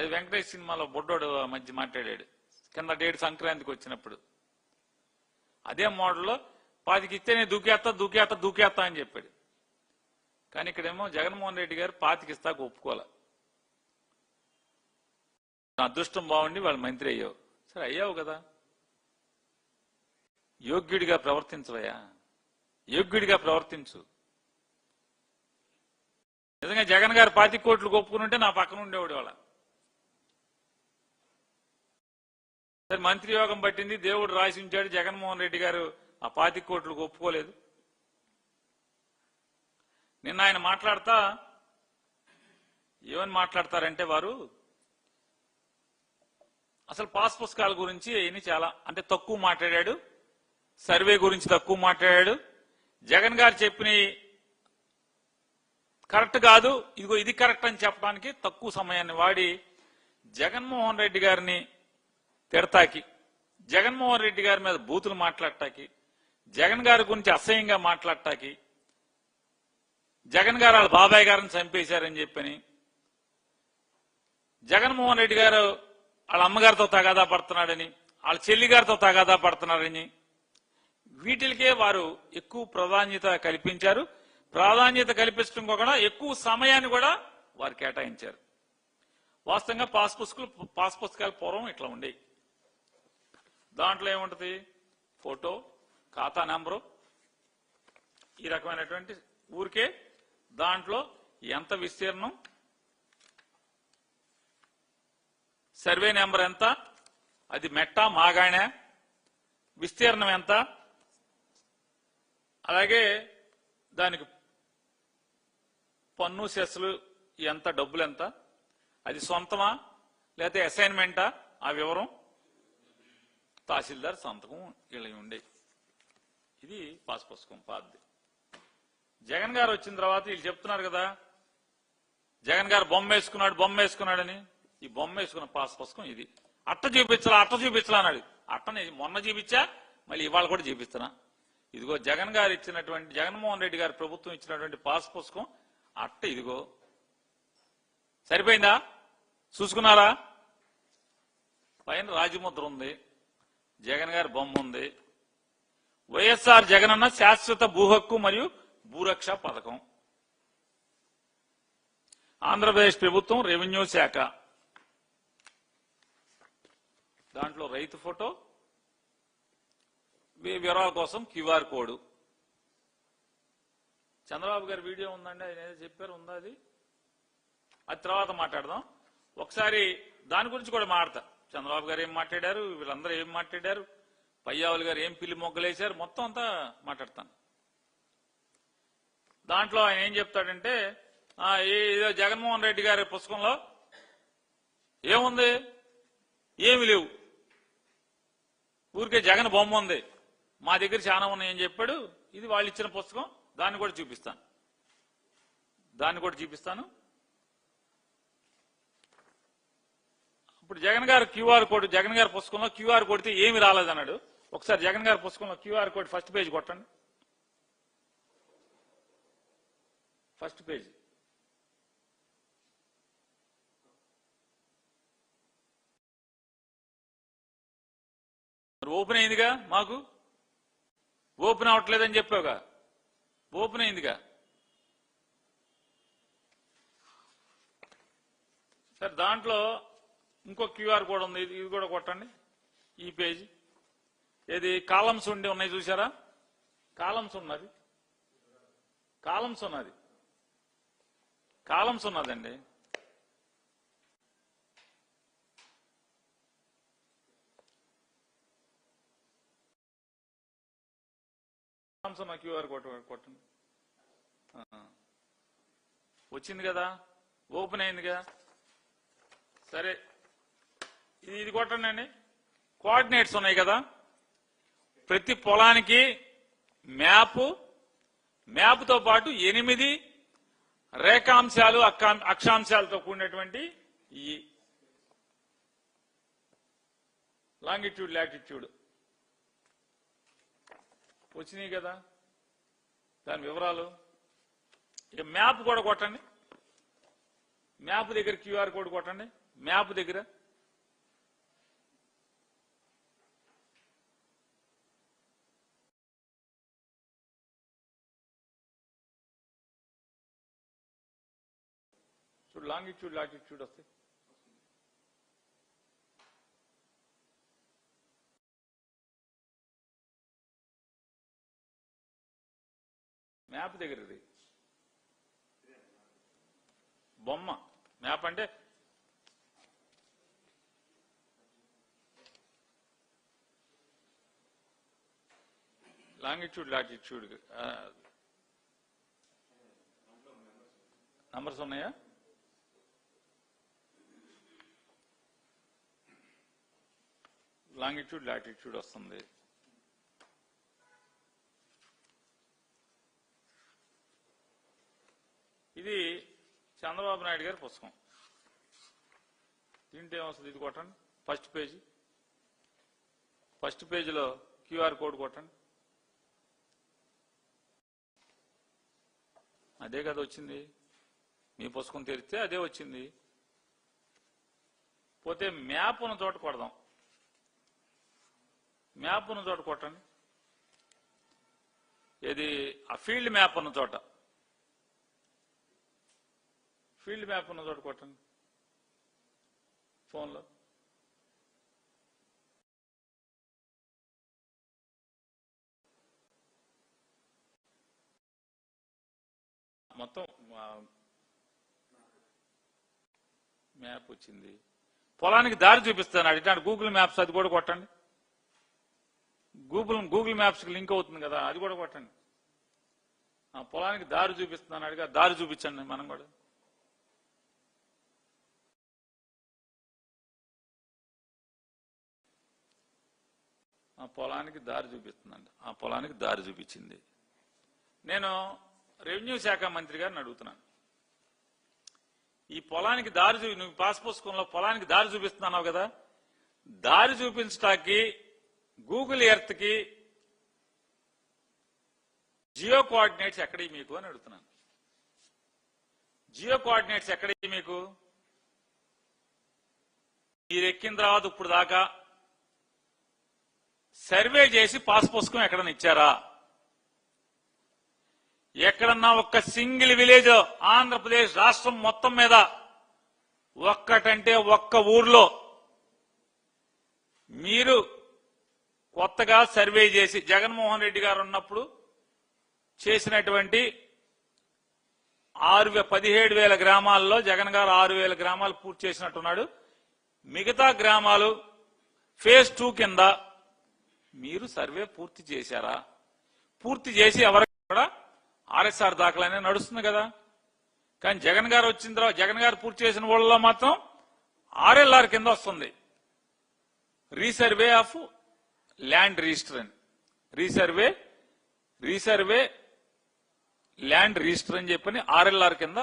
అది వెంకటేష్ సినిమాలో బొడ్డోడు మధ్య మాట్లాడాడు కింద డేట్ సంక్రాంతికి వచ్చినప్పుడు. అదే మోడల్లో 25 ఇస్తే నేను దూకేస్తా అని చెప్పాడు. కానీ ఇక్కడేమో జగన్మోహన్ రెడ్డి గారు 25 ఇస్తాకు ఒప్పుకోలే. అదృష్టం బాగుండి వాళ్ళు మంత్రి అయ్యావు. సరే అయ్యావు కదా, యోగ్యుడిగా ప్రవర్తించవయ్యా, యోగ్యుడిగా ప్రవర్తించు. నిజంగా జగన్ గారు 25 కోట్లు ఒప్పుకుని ఉంటే నా పక్కన ఉండేవాడు వాళ్ళ. సరే మంత్రి యోగం పట్టింది, దేవుడు రాసి ఉంచాడు, జగన్మోహన్ రెడ్డి గారు ఆ 25 కోట్లకు ఒప్పుకోలేదు. నిన్న ఆయన మాట్లాడతా ఏమని మాట్లాడతారంటే వారు అసలు పాస్ పుస్తకాల గురించి ఈయన చాలా అంటే తక్కువ మాట్లాడాడు, సర్వే గురించి తక్కువ మాట్లాడాడు. జగన్ గారు చెప్పిన కరెక్ట్ కాదు, ఇదిగో ఇది కరెక్ట్ అని చెప్పడానికి తక్కువ సమయాన్ని వాడి జగన్మోహన్ రెడ్డి గారిని తిడతాకి, జగన్మోహన్ రెడ్డి గారి మీద బూతులు మాట్లాడటానికి, జగన్ గారి గురించి అసహ్యంగా మాట్లాడటానికి, జగన్ గారు వాళ్ళ బాబాయ్ గారిని చంపేశారని చెప్పని, జగన్మోహన్ రెడ్డి గారు వాళ్ళ అమ్మగారితో తగాదా పడుతున్నాడని, వాళ్ళ చెల్లి గారితో తగాదా పడుతున్నారని, వీటికే వారు ఎక్కువ ప్రాధాన్యత కల్పించారు. ప్రాధాన్యత కల్పించడం కూడా ఎక్కువ సమయాన్ని కూడా వారు కేటాయించారు. వాస్తవంగా పాస్ పుస్తకాలు పూర్వం ఇట్లా ఉండేవి. దాంట్లో ఏముంటది, ఫోటో, ఖాతా నెంబరు, ఈ రకమైనటువంటి ఊరికే దాంట్లో ఎంత విస్తీర్ణం, సర్వే నెంబర్ ఎంత, అది మెట్టా మాగాణా, విస్తీర్ణం ఎంత, అలాగే దానికి పన్ను సెస్లు ఎంత, డబ్బులు ఎంత, అది సొంతమా లేకపోతే అసైన్మెంటా, ఆ వివరం, తహసీల్దార్ సంతకం ఇలా ఉండే. ఇది పాస్ పుస్తకం పాతది. జగన్ గారు వచ్చిన తర్వాత వీళ్ళు చెప్తున్నారు కదా జగన్ గారు బొమ్మ వేసుకున్నాడని. ఈ బొమ్మ వేసుకున్న పాస్ పుస్తకం ఇది. అట్ట చూపించాలా అన్నాడు. అట్టని మొన్న చూపించా, మళ్ళీ ఇవాళ కూడా చూపిస్తున్నా. ఇదిగో జగన్ గారు ఇచ్చినటువంటి, జగన్మోహన్ రెడ్డి గారి ప్రభుత్వం ఇచ్చినటువంటి పాస్ పుస్తకం అట్ట ఇదిగో. సరిపోయిందా? చూసుకున్నారా? పైన రాజముద్ర ఉంది, జగన్ గారి బొమ్మ ఉంది. వైఎస్ఆర్ జగనన్న శాశ్వత భూ హక్కు మరియు భూరక్ష పథకం, ఆంధ్రప్రదేశ్ ప్రభుత్వం రెవెన్యూ శాఖ. దాంట్లో రైతు ఫోటో, వివరాల కోసం క్యూఆర్ కోడ్. చంద్రబాబు గారి వీడియో ఉందండి, ఆయన ఏదో చెప్పారు, ఉందా అది తర్వాత మాట్లాడదాం. ఒకసారి దాని గురించి కూడా మాట్లాడతా. చంద్రబాబు గారు ఏం మాట్లాడారు, వీళ్ళందరూ ఏం మాట్లాడారు, పయ్యావులు గారు ఏం పిల్లి మొగ్గలేశారు, మొత్తం అంతా మాట్లాడతాను. దాంట్లో ఆయన ఏం చెప్తాడంటే, ఏదో జగన్మోహన్ రెడ్డి గారి పుస్తకంలో ఏముంది, ఏమి లేవు, ఊరికే జగన్ బొమ్మ ఉంది, మా దగ్గర చాలా ఉన్నాయని చెప్పాడు. ఇది వాళ్ళు ఇచ్చిన పుస్తకం, దాన్ని కూడా చూపిస్తాను. ఇప్పుడు జగన్ గారు క్యూఆర్ కోడ్, జగన్ గారి పుస్తకంలో క్యూఆర్ కొడితే ఏమి రాలేదన్నాడు. ఒకసారి జగన్ గారి పుస్తకంలో క్యూఆర్ కోడ్ ఫస్ట్ పేజ్ కొట్టండి. ఫస్ట్ పేజ్ ఓపెన్ అయిందిగా, మాకు ఓపెన్ అవ్వట్లేదని చెప్పావుగా, ఓపెన్ అయిందిగా. సరే దాంట్లో ఇంకో క్యూఆర్ కోడ్ ఉంది, ఇది కూడా కొట్టండి. ఈ పేజీ ఏది కాలమ్స్ ఉండి ఉన్నాయి చూసారా, కాలమ్స్ ఉన్నది, కాలమ్స్ ఉన్నదండి. కాలమ్స్ ఉన్న క్యూఆర్ కోడ్ కొట్టండి. వచ్చింది కదా, ఓపెన్ అయిందిగా. సరే ఇది కొట్టండి అండి. కోఆర్డినేట్స్ ఉన్నాయి కదా, ప్రతి పొలానికి మ్యాప్తో పాటు 8 రేఖాంశాలు అక్షాంశాలతో కూడినటువంటి ఈ లాంగిట్యూడ్ లాటిట్యూడ్ వచ్చినాయి కదా, దాని వివరాలు. ఇక మ్యాప్ కూడా కొట్టండి, మ్యాప్ దగ్గర క్యూఆర్ కోడ్ కొట్టండి. మ్యాప్ దగ్గర చూడు, లాంగిట్యూడ్ లాటిట్యూడ్ వస్తాయి. మ్యాప్ దగ్గరది బొమ్మ. మ్యాప్ అంటే లాంగిట్యూడ్ లాటిట్యూడ్ నంబర్స్ ఉన్నాయా? లాంగిట్యూడ్ లాటిట్యూడ్ వస్తుంది. ఇది చంద్రబాబు నాయుడు గారి పుస్తకం. దీంట్లో ఏమొస్తుంది? ఇది కొట్టండి, ఫస్ట్ పేజీ. ఫస్ట్ పేజీలో క్యూఆర్ కోడ్ కొట్టండి. అదే కదా వచ్చింది. మీ పుస్తకం తెరిస్తే అదే వచ్చింది. పోతే మ్యాప్ ఉన్న చోట కొడదాం. మ్యాప్ ఉన్న చోట కొట్టండి. ఇది ఆ ఫీల్డ్ మ్యాప్ ఉన్న చోట, ఫీల్డ్ మ్యాప్ ఉన్న చోట కొట్టండి ఫోన్లో. మొత్తం మ్యాప్ వచ్చింది. పొలానికి దారి చూపిస్తాను ఇట్లాంటి గూగుల్ మ్యాప్స్, అది కూడా కొట్టండి. గూగుల్ మ్యాప్స్ కి లింక్ అవుతుంది కదా, అది కూడా కొట్టండి. పొలానికి దారి చూపిస్తున్నాను అడిగా, దారి చూపించండి. మనం కూడా ఆ పొలానికి దారి చూపిస్తుందండి. ఆ పొలానికి దారి చూపించింది. నేను రెవెన్యూ శాఖ మంత్రి గారిని అడుగుతున్నాను, ఈ పొలానికి దారి నువ్వు పాస్ పుస్తకంలో పొలానికి దారి చూపిస్తున్నావు కదా, దారి చూపించడానికి గూగుల్ ఎర్త్ కి జియో కోఆర్డినేట్స్ ఎక్కడి మీకు అని అడుగుతున్నాను. జియో కోఆర్డినేట్స్ ఎక్కడి మీకు? మీరు ఎక్కిన తర్వాత ఇప్పుడు దాకా సర్వే చేసి పాస్ పుస్తకం ఎక్కడన్నా ఇచ్చారా? ఎక్కడన్నా ఒక్క సింగిల్ విలేజ్ ఆంధ్రప్రదేశ్ రాష్ట్రం మొత్తం మీద ఒక్కటంటే ఒక్క ఊర్లో మీరు కొత్తగా సర్వే చేసి జగన్మోహన్ రెడ్డి గారు ఉన్నప్పుడు చేసినటువంటి 17,000 గ్రామాల్లో జగన్ గారు 6,000 గ్రామాలు పూర్తి చేసినట్టున్నాడు. మిగతా గ్రామాలు ఫేజ్ 2 కింద మీరు సర్వే పూర్తి చేశారా? పూర్తి చేసి ఎవరికి కూడా ఆర్ఎస్ఆర్ దాఖలనే నడుస్తుంది కదా. కానీ జగన్ గారు వచ్చిన తర్వాత జగన్ గారు పూర్తి చేసిన వాళ్ళలో మాత్రం ఆర్ఎల్ఆర్ కింద వస్తుంది, రీసర్వే ఆఫ్ ల్యాండ్ రిజిస్టర్ అని. రీసర్వే ల్యాండ్ రిజిస్టర్ అని చెప్పని ఆర్ఎల్ఆర్ కింద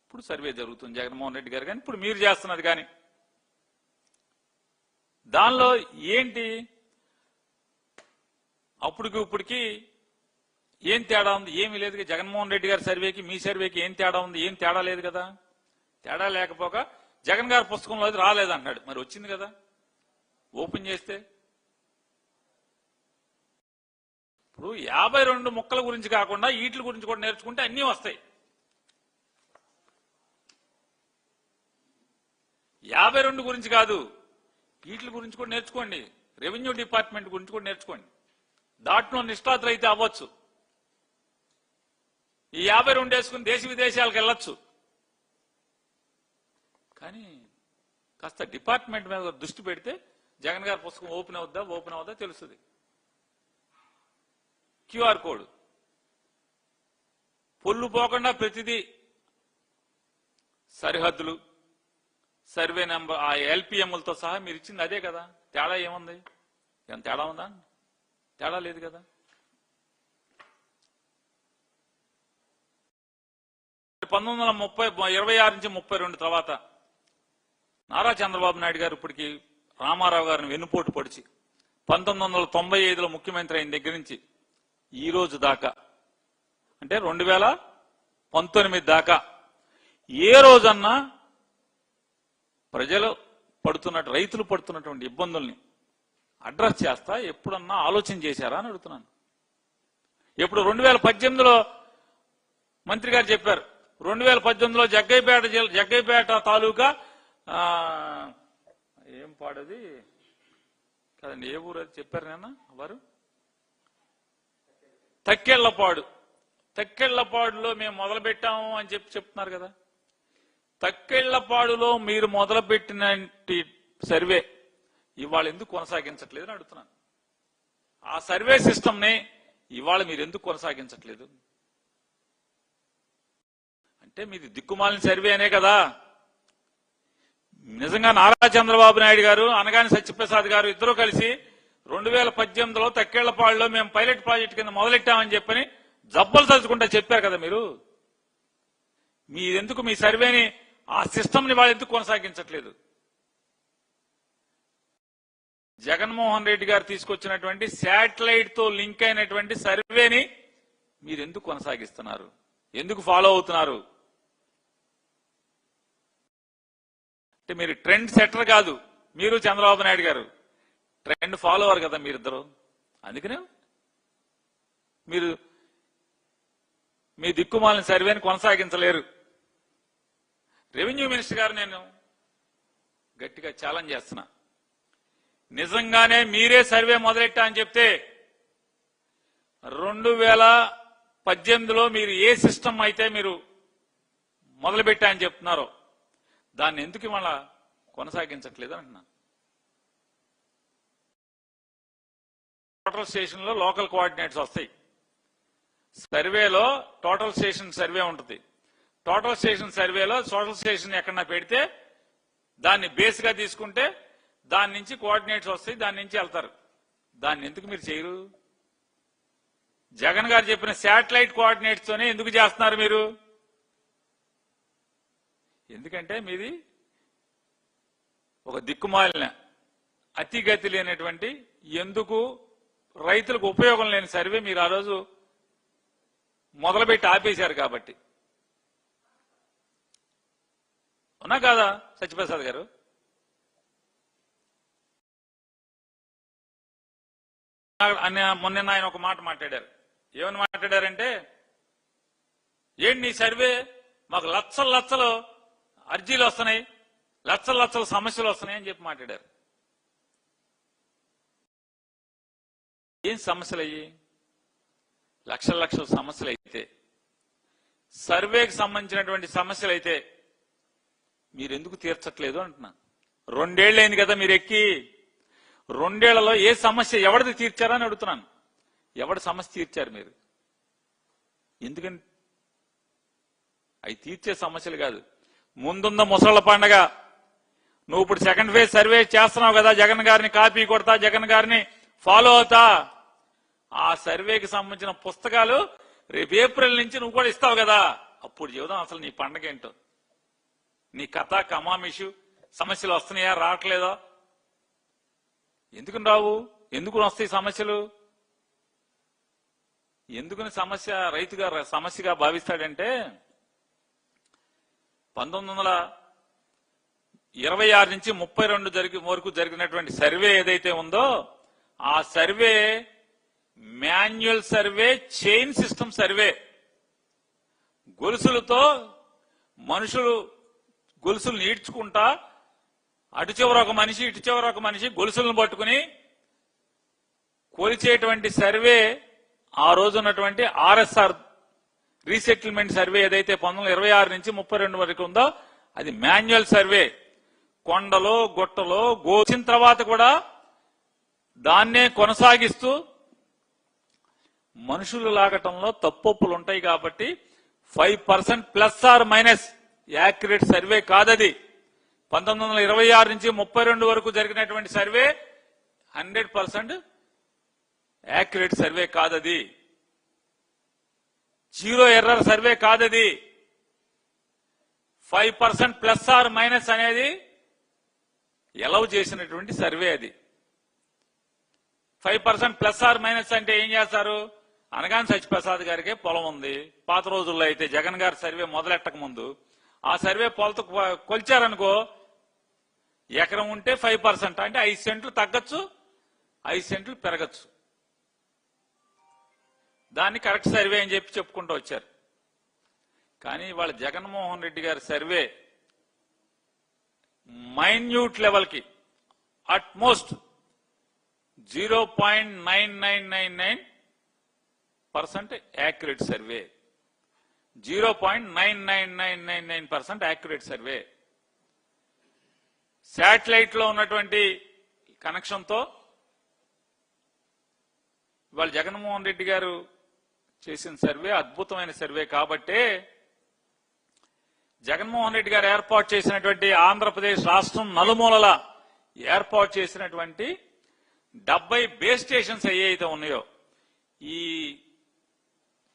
ఇప్పుడు సర్వే జరుగుతుంది జగన్మోహన్ రెడ్డి గారు. కానీ ఇప్పుడు మీరు చేస్తున్నది కానీ దానిలో ఏంటి? అప్పటికి ఇప్పటికి ఏం తేడా ఉంది? ఏమీ లేదు. జగన్మోహన్ రెడ్డి గారి సర్వేకి మీ సర్వేకి ఏం తేడా ఉంది? ఏం తేడా లేదు కదా. తేడా లేకపోక జగన్ గారి పుస్తకంలో అది రాలేదంటున్నాడు. మరి వచ్చింది కదా, ఓపెన్ చేస్తే. ఇప్పుడు 52 ముక్కల గురించి కాకుండా వీటి గురించి కూడా నేర్చుకుంటే అన్నీ వస్తాయి. 52 గురించి కాదు, వీటి గురించి కూడా నేర్చుకోండి. రెవెన్యూ డిపార్ట్మెంట్ గురించి కూడా నేర్చుకోండి. దాంట్లో నిష్ఠాతులు అయితే అవ్వచ్చు. ఈ 52 వేసుకుని దేశ విదేశాలకు వెళ్ళొచ్చు. కానీ కాస్త డిపార్ట్మెంట్ మీద దృష్టి పెడితే జగన్ గారి పుస్తకం ఓపెన్ అవుద్దా తెలుస్తుంది. క్యూఆర్ కోడ్ పొల్లు పోకుండా ప్రతిదీ సరిహద్దులు, సర్వే నెంబర్, ఆ ఎల్పిఎంలతో సహా మీరు ఇచ్చింది అదే కదా. తేడా ఏముంది? ఏం తేడా ఉందా? తేడా లేదు కదా. (1930) 26 నుంచి 32 తర్వాత నారా చంద్రబాబు నాయుడు గారు ఇప్పటికి రామారావు గారిని వెన్నుపోటు పొడిచి 1995లో ముఖ్యమంత్రి అయిన దగ్గర నుంచి ఈ రోజు దాకా, అంటే 2019 దాకా ఏ రోజన్నా ప్రజలు రైతులు పడుతున్నటువంటి ఇబ్బందుల్ని అడ్రస్ చేస్తా ఎప్పుడన్నా ఆలోచన చేశారా అని అడుగుతున్నాను. ఇప్పుడు 2018లో మంత్రి గారు చెప్పారు, 2018లో జగ్గైపేట తాలూకా ఏం పాడది కదండి, ఏ ఊరు అది చెప్పారు నాన్న వారు, తక్కెళ్లపాడులో మేము మొదలు పెట్టాము అని చెప్తున్నారు కదా. తక్కెళ్లపాడులో మీరు మొదలుపెట్టిన సర్వే ఇవాళ ఎందుకు కొనసాగించట్లేదు అని అడుగుతున్నాను. ఆ సర్వే సిస్టమ్ ని ఇవాళ మీరు ఎందుకు కొనసాగించట్లేదు అంటే మీది దిక్కుమాలిన సర్వే అనే కదా. నిజంగా నారా చంద్రబాబు నాయుడు గారు, అనగాని సత్యప్రసాద్ గారు ఇద్దరూ కలిసి 2018లో తక్కేళ్లపాడులో మేము పైలట్ ప్రాజెక్టు కింద మొదలెట్టామని చెప్పని జబ్బలు తలుచుకుంటా చెప్పారు కదా మీరు. మీరెందుకు మీ సర్వేని, ఆ సిస్టమ్ ని వాళ్ళు ఎందుకు కొనసాగించట్లేదు? జగన్మోహన్ రెడ్డి గారు తీసుకొచ్చినటువంటి శాటిలైట్ తో లింక్ అయినటువంటి సర్వేని మీరు ఎందుకు కొనసాగిస్తున్నారు? ఎందుకు ఫాలో అవుతున్నారు? అంటే మీరు ట్రెండ్ సెటర్ కాదు, మీరు చంద్రబాబు నాయుడు గారు ట్రెండ్ ఫాలోవర్ కదా మీరిద్దరు. అందుకనే మీరు మీ దిక్కుమాలిన సర్వేని కొనసాగించలేరు. రెవెన్యూ మినిస్టర్ గారు నేను గట్టిగా ఛాలెంజ్ చేస్తున్నా, నిజంగానే మీరే సర్వే మొదలెట్టా అని చెప్తే 2018లో మీరు ఏ సిస్టమ్ అయితే మీరు మొదలుపెట్టా అని చెప్తున్నారో దాన్ని ఎందుకు ఇవాళ కొనసాగించట్లేదు అంటున్నా. టోటల్ స్టేషన్ లో లోకల్ కోఆర్డినేట్స్ వస్తాయి. సర్వేలో టోటల్ స్టేషన్ సర్వే ఉంటుంది. టోటల్ స్టేషన్ సర్వేలో టోటల్ స్టేషన్ ఎక్కడన్నా పెడితే దాన్ని బేస్ గా తీసుకుంటే దాని నుంచి కోఆర్డినేట్స్ వస్తాయి, దాని నుంచి వెళ్తారు. దాన్ని ఎందుకు మీరు చేయరు? జగన్ గారు చెప్పిన శాటిలైట్ కోఆర్డినేట్స్ తోనే ఎందుకు చేస్తున్నారు మీరు? ఎందుకంటే మీది ఒక దిక్కుమాలిన, అతిగతి లేనటువంటి, ఎందుకు రైతులకు ఉపయోగం లేని సర్వే మీరు ఆ రోజు మొదలుపెట్టి ఆపేశారు కాబట్టి. ఉన్నా కాదా సత్యప్రసాద్ గారు? మొన్న ఆయన ఒక మాట మాట్లాడారు. ఏమని మాట్లాడారంటే, ఏంటి నీ సర్వే, మాకు లక్షల లక్షలు అర్జీలు వస్తున్నాయి, లక్షల లక్షల సమస్యలు వస్తున్నాయి అని చెప్పి మాట్లాడారు. ఏం సమస్యలు అయ్యి? లక్షల లక్షల సమస్యలు అయితే, సర్వేకి సంబంధించినటువంటి సమస్యలు అయితే మీరు ఎందుకు తీర్చట్లేదు అంటున్నా. 2 ఏళ్ళు అయింది కదా మీరు ఎక్కి. 2 ఏళ్లలో ఏ సమస్య ఎవరిది తీర్చారని అడుగుతున్నాను. ఎవరి సమస్య తీర్చారు మీరు? ఎందుకని అవి తీర్చే సమస్యలు కాదు. ముందున్న ముసళ్ల పండగ, నువ్వు ఇప్పుడు సెకండ్ ఫేజ్ సర్వే చేస్తున్నావు కదా, జగన్ గారిని కాపీ కొడతా, జగన్ గారిని ఫాలో అవుతా. ఆ సర్వేకి సంబంధించిన పుస్తకాలు రేపు ఏప్రిల్ నుంచి నువ్వు కూడా ఇస్తావు కదా, అప్పుడు చెబుదాం అసలు నీ పండగ ఏంటో, నీ కథ కమామిషు. సమస్యలు వస్తున్నాయా, రావట్లేదా? ఎందుకు రావు? ఎందుకు వస్తాయి సమస్యలు? ఎందుకని సమస్య రైతుగా సమస్యగా భావిస్తాడంటే, 1926 నుంచి 32 వరకు జరిగినటువంటి సర్వే ఏదైతే ఉందో, ఆ survey manual survey, chain system survey. గొలుసులతో మనుషులు గొలుసులు ఈడ్చుకుంటా, అటు చివర ఒక మనిషి, ఇటు చివర ఒక మనిషి గొలుసులను పట్టుకుని కొలిచేటువంటి సర్వే ఆ రోజు ఉన్నటువంటి ఆర్ఎస్ఆర్ రీసెటిల్మెంట్ సర్వే ఏదైతే 1926 నుంచి 32 వరకు ఉందో అది మాన్యువల్ సర్వే. కొండలో గుట్టలో గోచిన తర్వాత కూడా దాన్నే కొనసాగిస్తూ మనుషులు లాగటంలో తప్పొప్పులు ఉంటాయి కాబట్టి 5% plus or minus accurate survey కాదది. 1926 నుంచి 32 వరకు జరిగినటువంటి సర్వే 100% యాక్యురేట్ సర్వే కాదది. జీరో ఎర్రర్ సర్వే కాదది. 5% ప్లస్ ఆర్ మైనస్ అనేది ఎలౌ చేసినటువంటి సర్వే అది. 5% ప్లస్ ఆర్ మైనస్ అంటే ఏం చేస్తారు? అనగాని సత్యప్రసాద్ గారికే పొలం ఉంది. పాత రోజుల్లో అయితే జగన్ గారి సర్వే మొదలెట్టక ముందు ఆ సర్వే పొలతో కొలిచారనుకో, ఎకరం ఉంటే 5%, అంటే 5 సెంట్లు తగ్గచ్చు, 5 సెంట్లు పెరగచ్చు. దాన్ని కరెక్ట్ సర్వే అని చెప్పి చెప్పుకుంటూ వచ్చారు. కానీ వాళ్ళ జగన్మోహన్ రెడ్డి గారి సర్వే మైన్యూట్ లెవెల్కి utmost 0.9999% accurate survey, 0.9999% accurate survey. Satellite లో ఉన్నటువంటి కనెక్షన్తో ఇవాళ జగన్మోహన్ రెడ్డి గారు చేసిన సర్వే అద్భుతమైన సర్వే. కాబట్టే జగన్మోహన్ రెడ్డి గారు ఏర్పాటు చేసినటువంటి ఆంధ్రప్రదేశ్ రాష్ట్రం నలుమూలల ఏర్పాటు చేసినటువంటి 70 బేస్ స్టేషన్స్ ఏవైతే ఉన్నాయో ఈ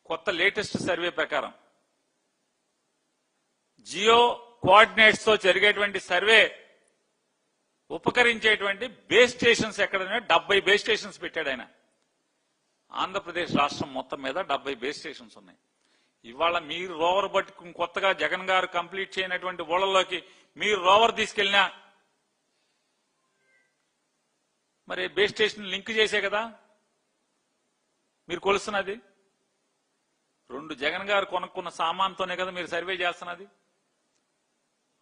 కొత్త లేటెస్ట్ సర్వే ప్రకారం జియో కోఆర్డినేట్స్ తో జరిగేటువంటి సర్వే ఉపకరించేటువంటి బేస్ స్టేషన్స్ ఎక్కడైనా 70 బేస్ స్టేషన్స్ పెట్టాడు ఆయన. ఆంధ్రప్రదేశ్ రాష్ట్రం మొత్తం మీద 70 బేస్ స్టేషన్స్ ఉన్నాయి. ఇవాళ మీరు రోవర్ పట్టుకుని కొత్తగా జగన్ గారు కంప్లీట్ చేయనటువంటి ఊళ్ళలోకి మీరు రోవర్ తీసుకెళ్ళినా మరి బేస్ స్టేషన్ లింక్ చేసే కదా మీరు కొలుస్తున్నది. 2 జగన్ గారు కొనుక్కున్న సామాన్తోనే కదా మీరు సర్వే చేస్తున్నది.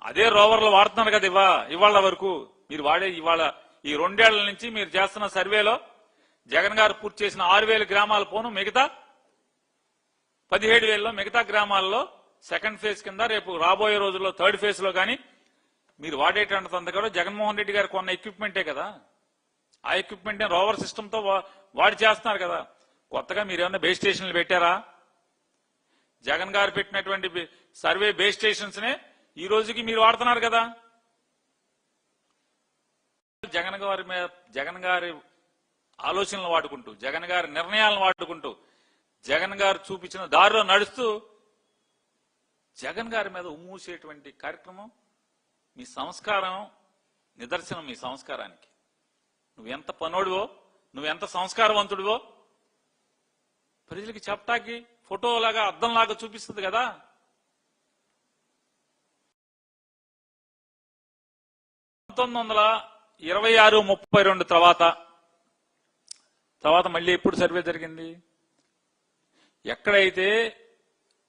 అదే రోవర్లు వాడుతున్నారు కదా ఇవాళ వరకు మీరు వాడే. ఇవాళ ఈ 2 ఏళ్ల నుంచి మీరు చేస్తున్న సర్వేలో జగన్ గారు పూర్తి చేసిన 6,000 గ్రామాల పోను మిగతా 17,000లో మిగతా గ్రామాల్లో సెకండ్ ఫేజ్ కింద రేపు రాబోయే రోజుల్లో థర్డ్ ఫేజ్ లో కానీ మీరు వాడేటంత కూడా జగన్మోహన్ రెడ్డి గారు కొన్న ఎక్విప్మెంటే కదా. ఆ ఎక్విప్మెంట్ రోవర్ సిస్టమ్ తో వాడి చేస్తున్నారు కదా. కొత్తగా మీరు ఏమన్నా బేస్ స్టేషన్లు పెట్టారా? జగన్ గారు పెట్టినటువంటి సర్వే బేస్ స్టేషన్స్ నే ఈ రోజుకి మీరు వాడుతున్నారు కదా. జగన్ గారి ఆలోచనలు వాడుకుంటూ, జగన్ గారి నిర్ణయాలను వాడుకుంటూ, జగన్ గారు చూపించిన దారిలో నడుస్తూ జగన్ గారి మీద ఉమ్మూసేటువంటి కార్యక్రమం మీ సంస్కారం నిదర్శనం. మీ సంస్కారానికి నువ్వెంత పనోడివో, నువ్వెంత సంస్కారవంతుడివో ప్రజలకి చెప్పటానికి ఫోటోలాగా అద్దంలాగా చూపిస్తుంది కదా. (1926, 32) తర్వాత మళ్ళీ ఎప్పుడు సర్వే జరిగింది? ఎక్కడైతే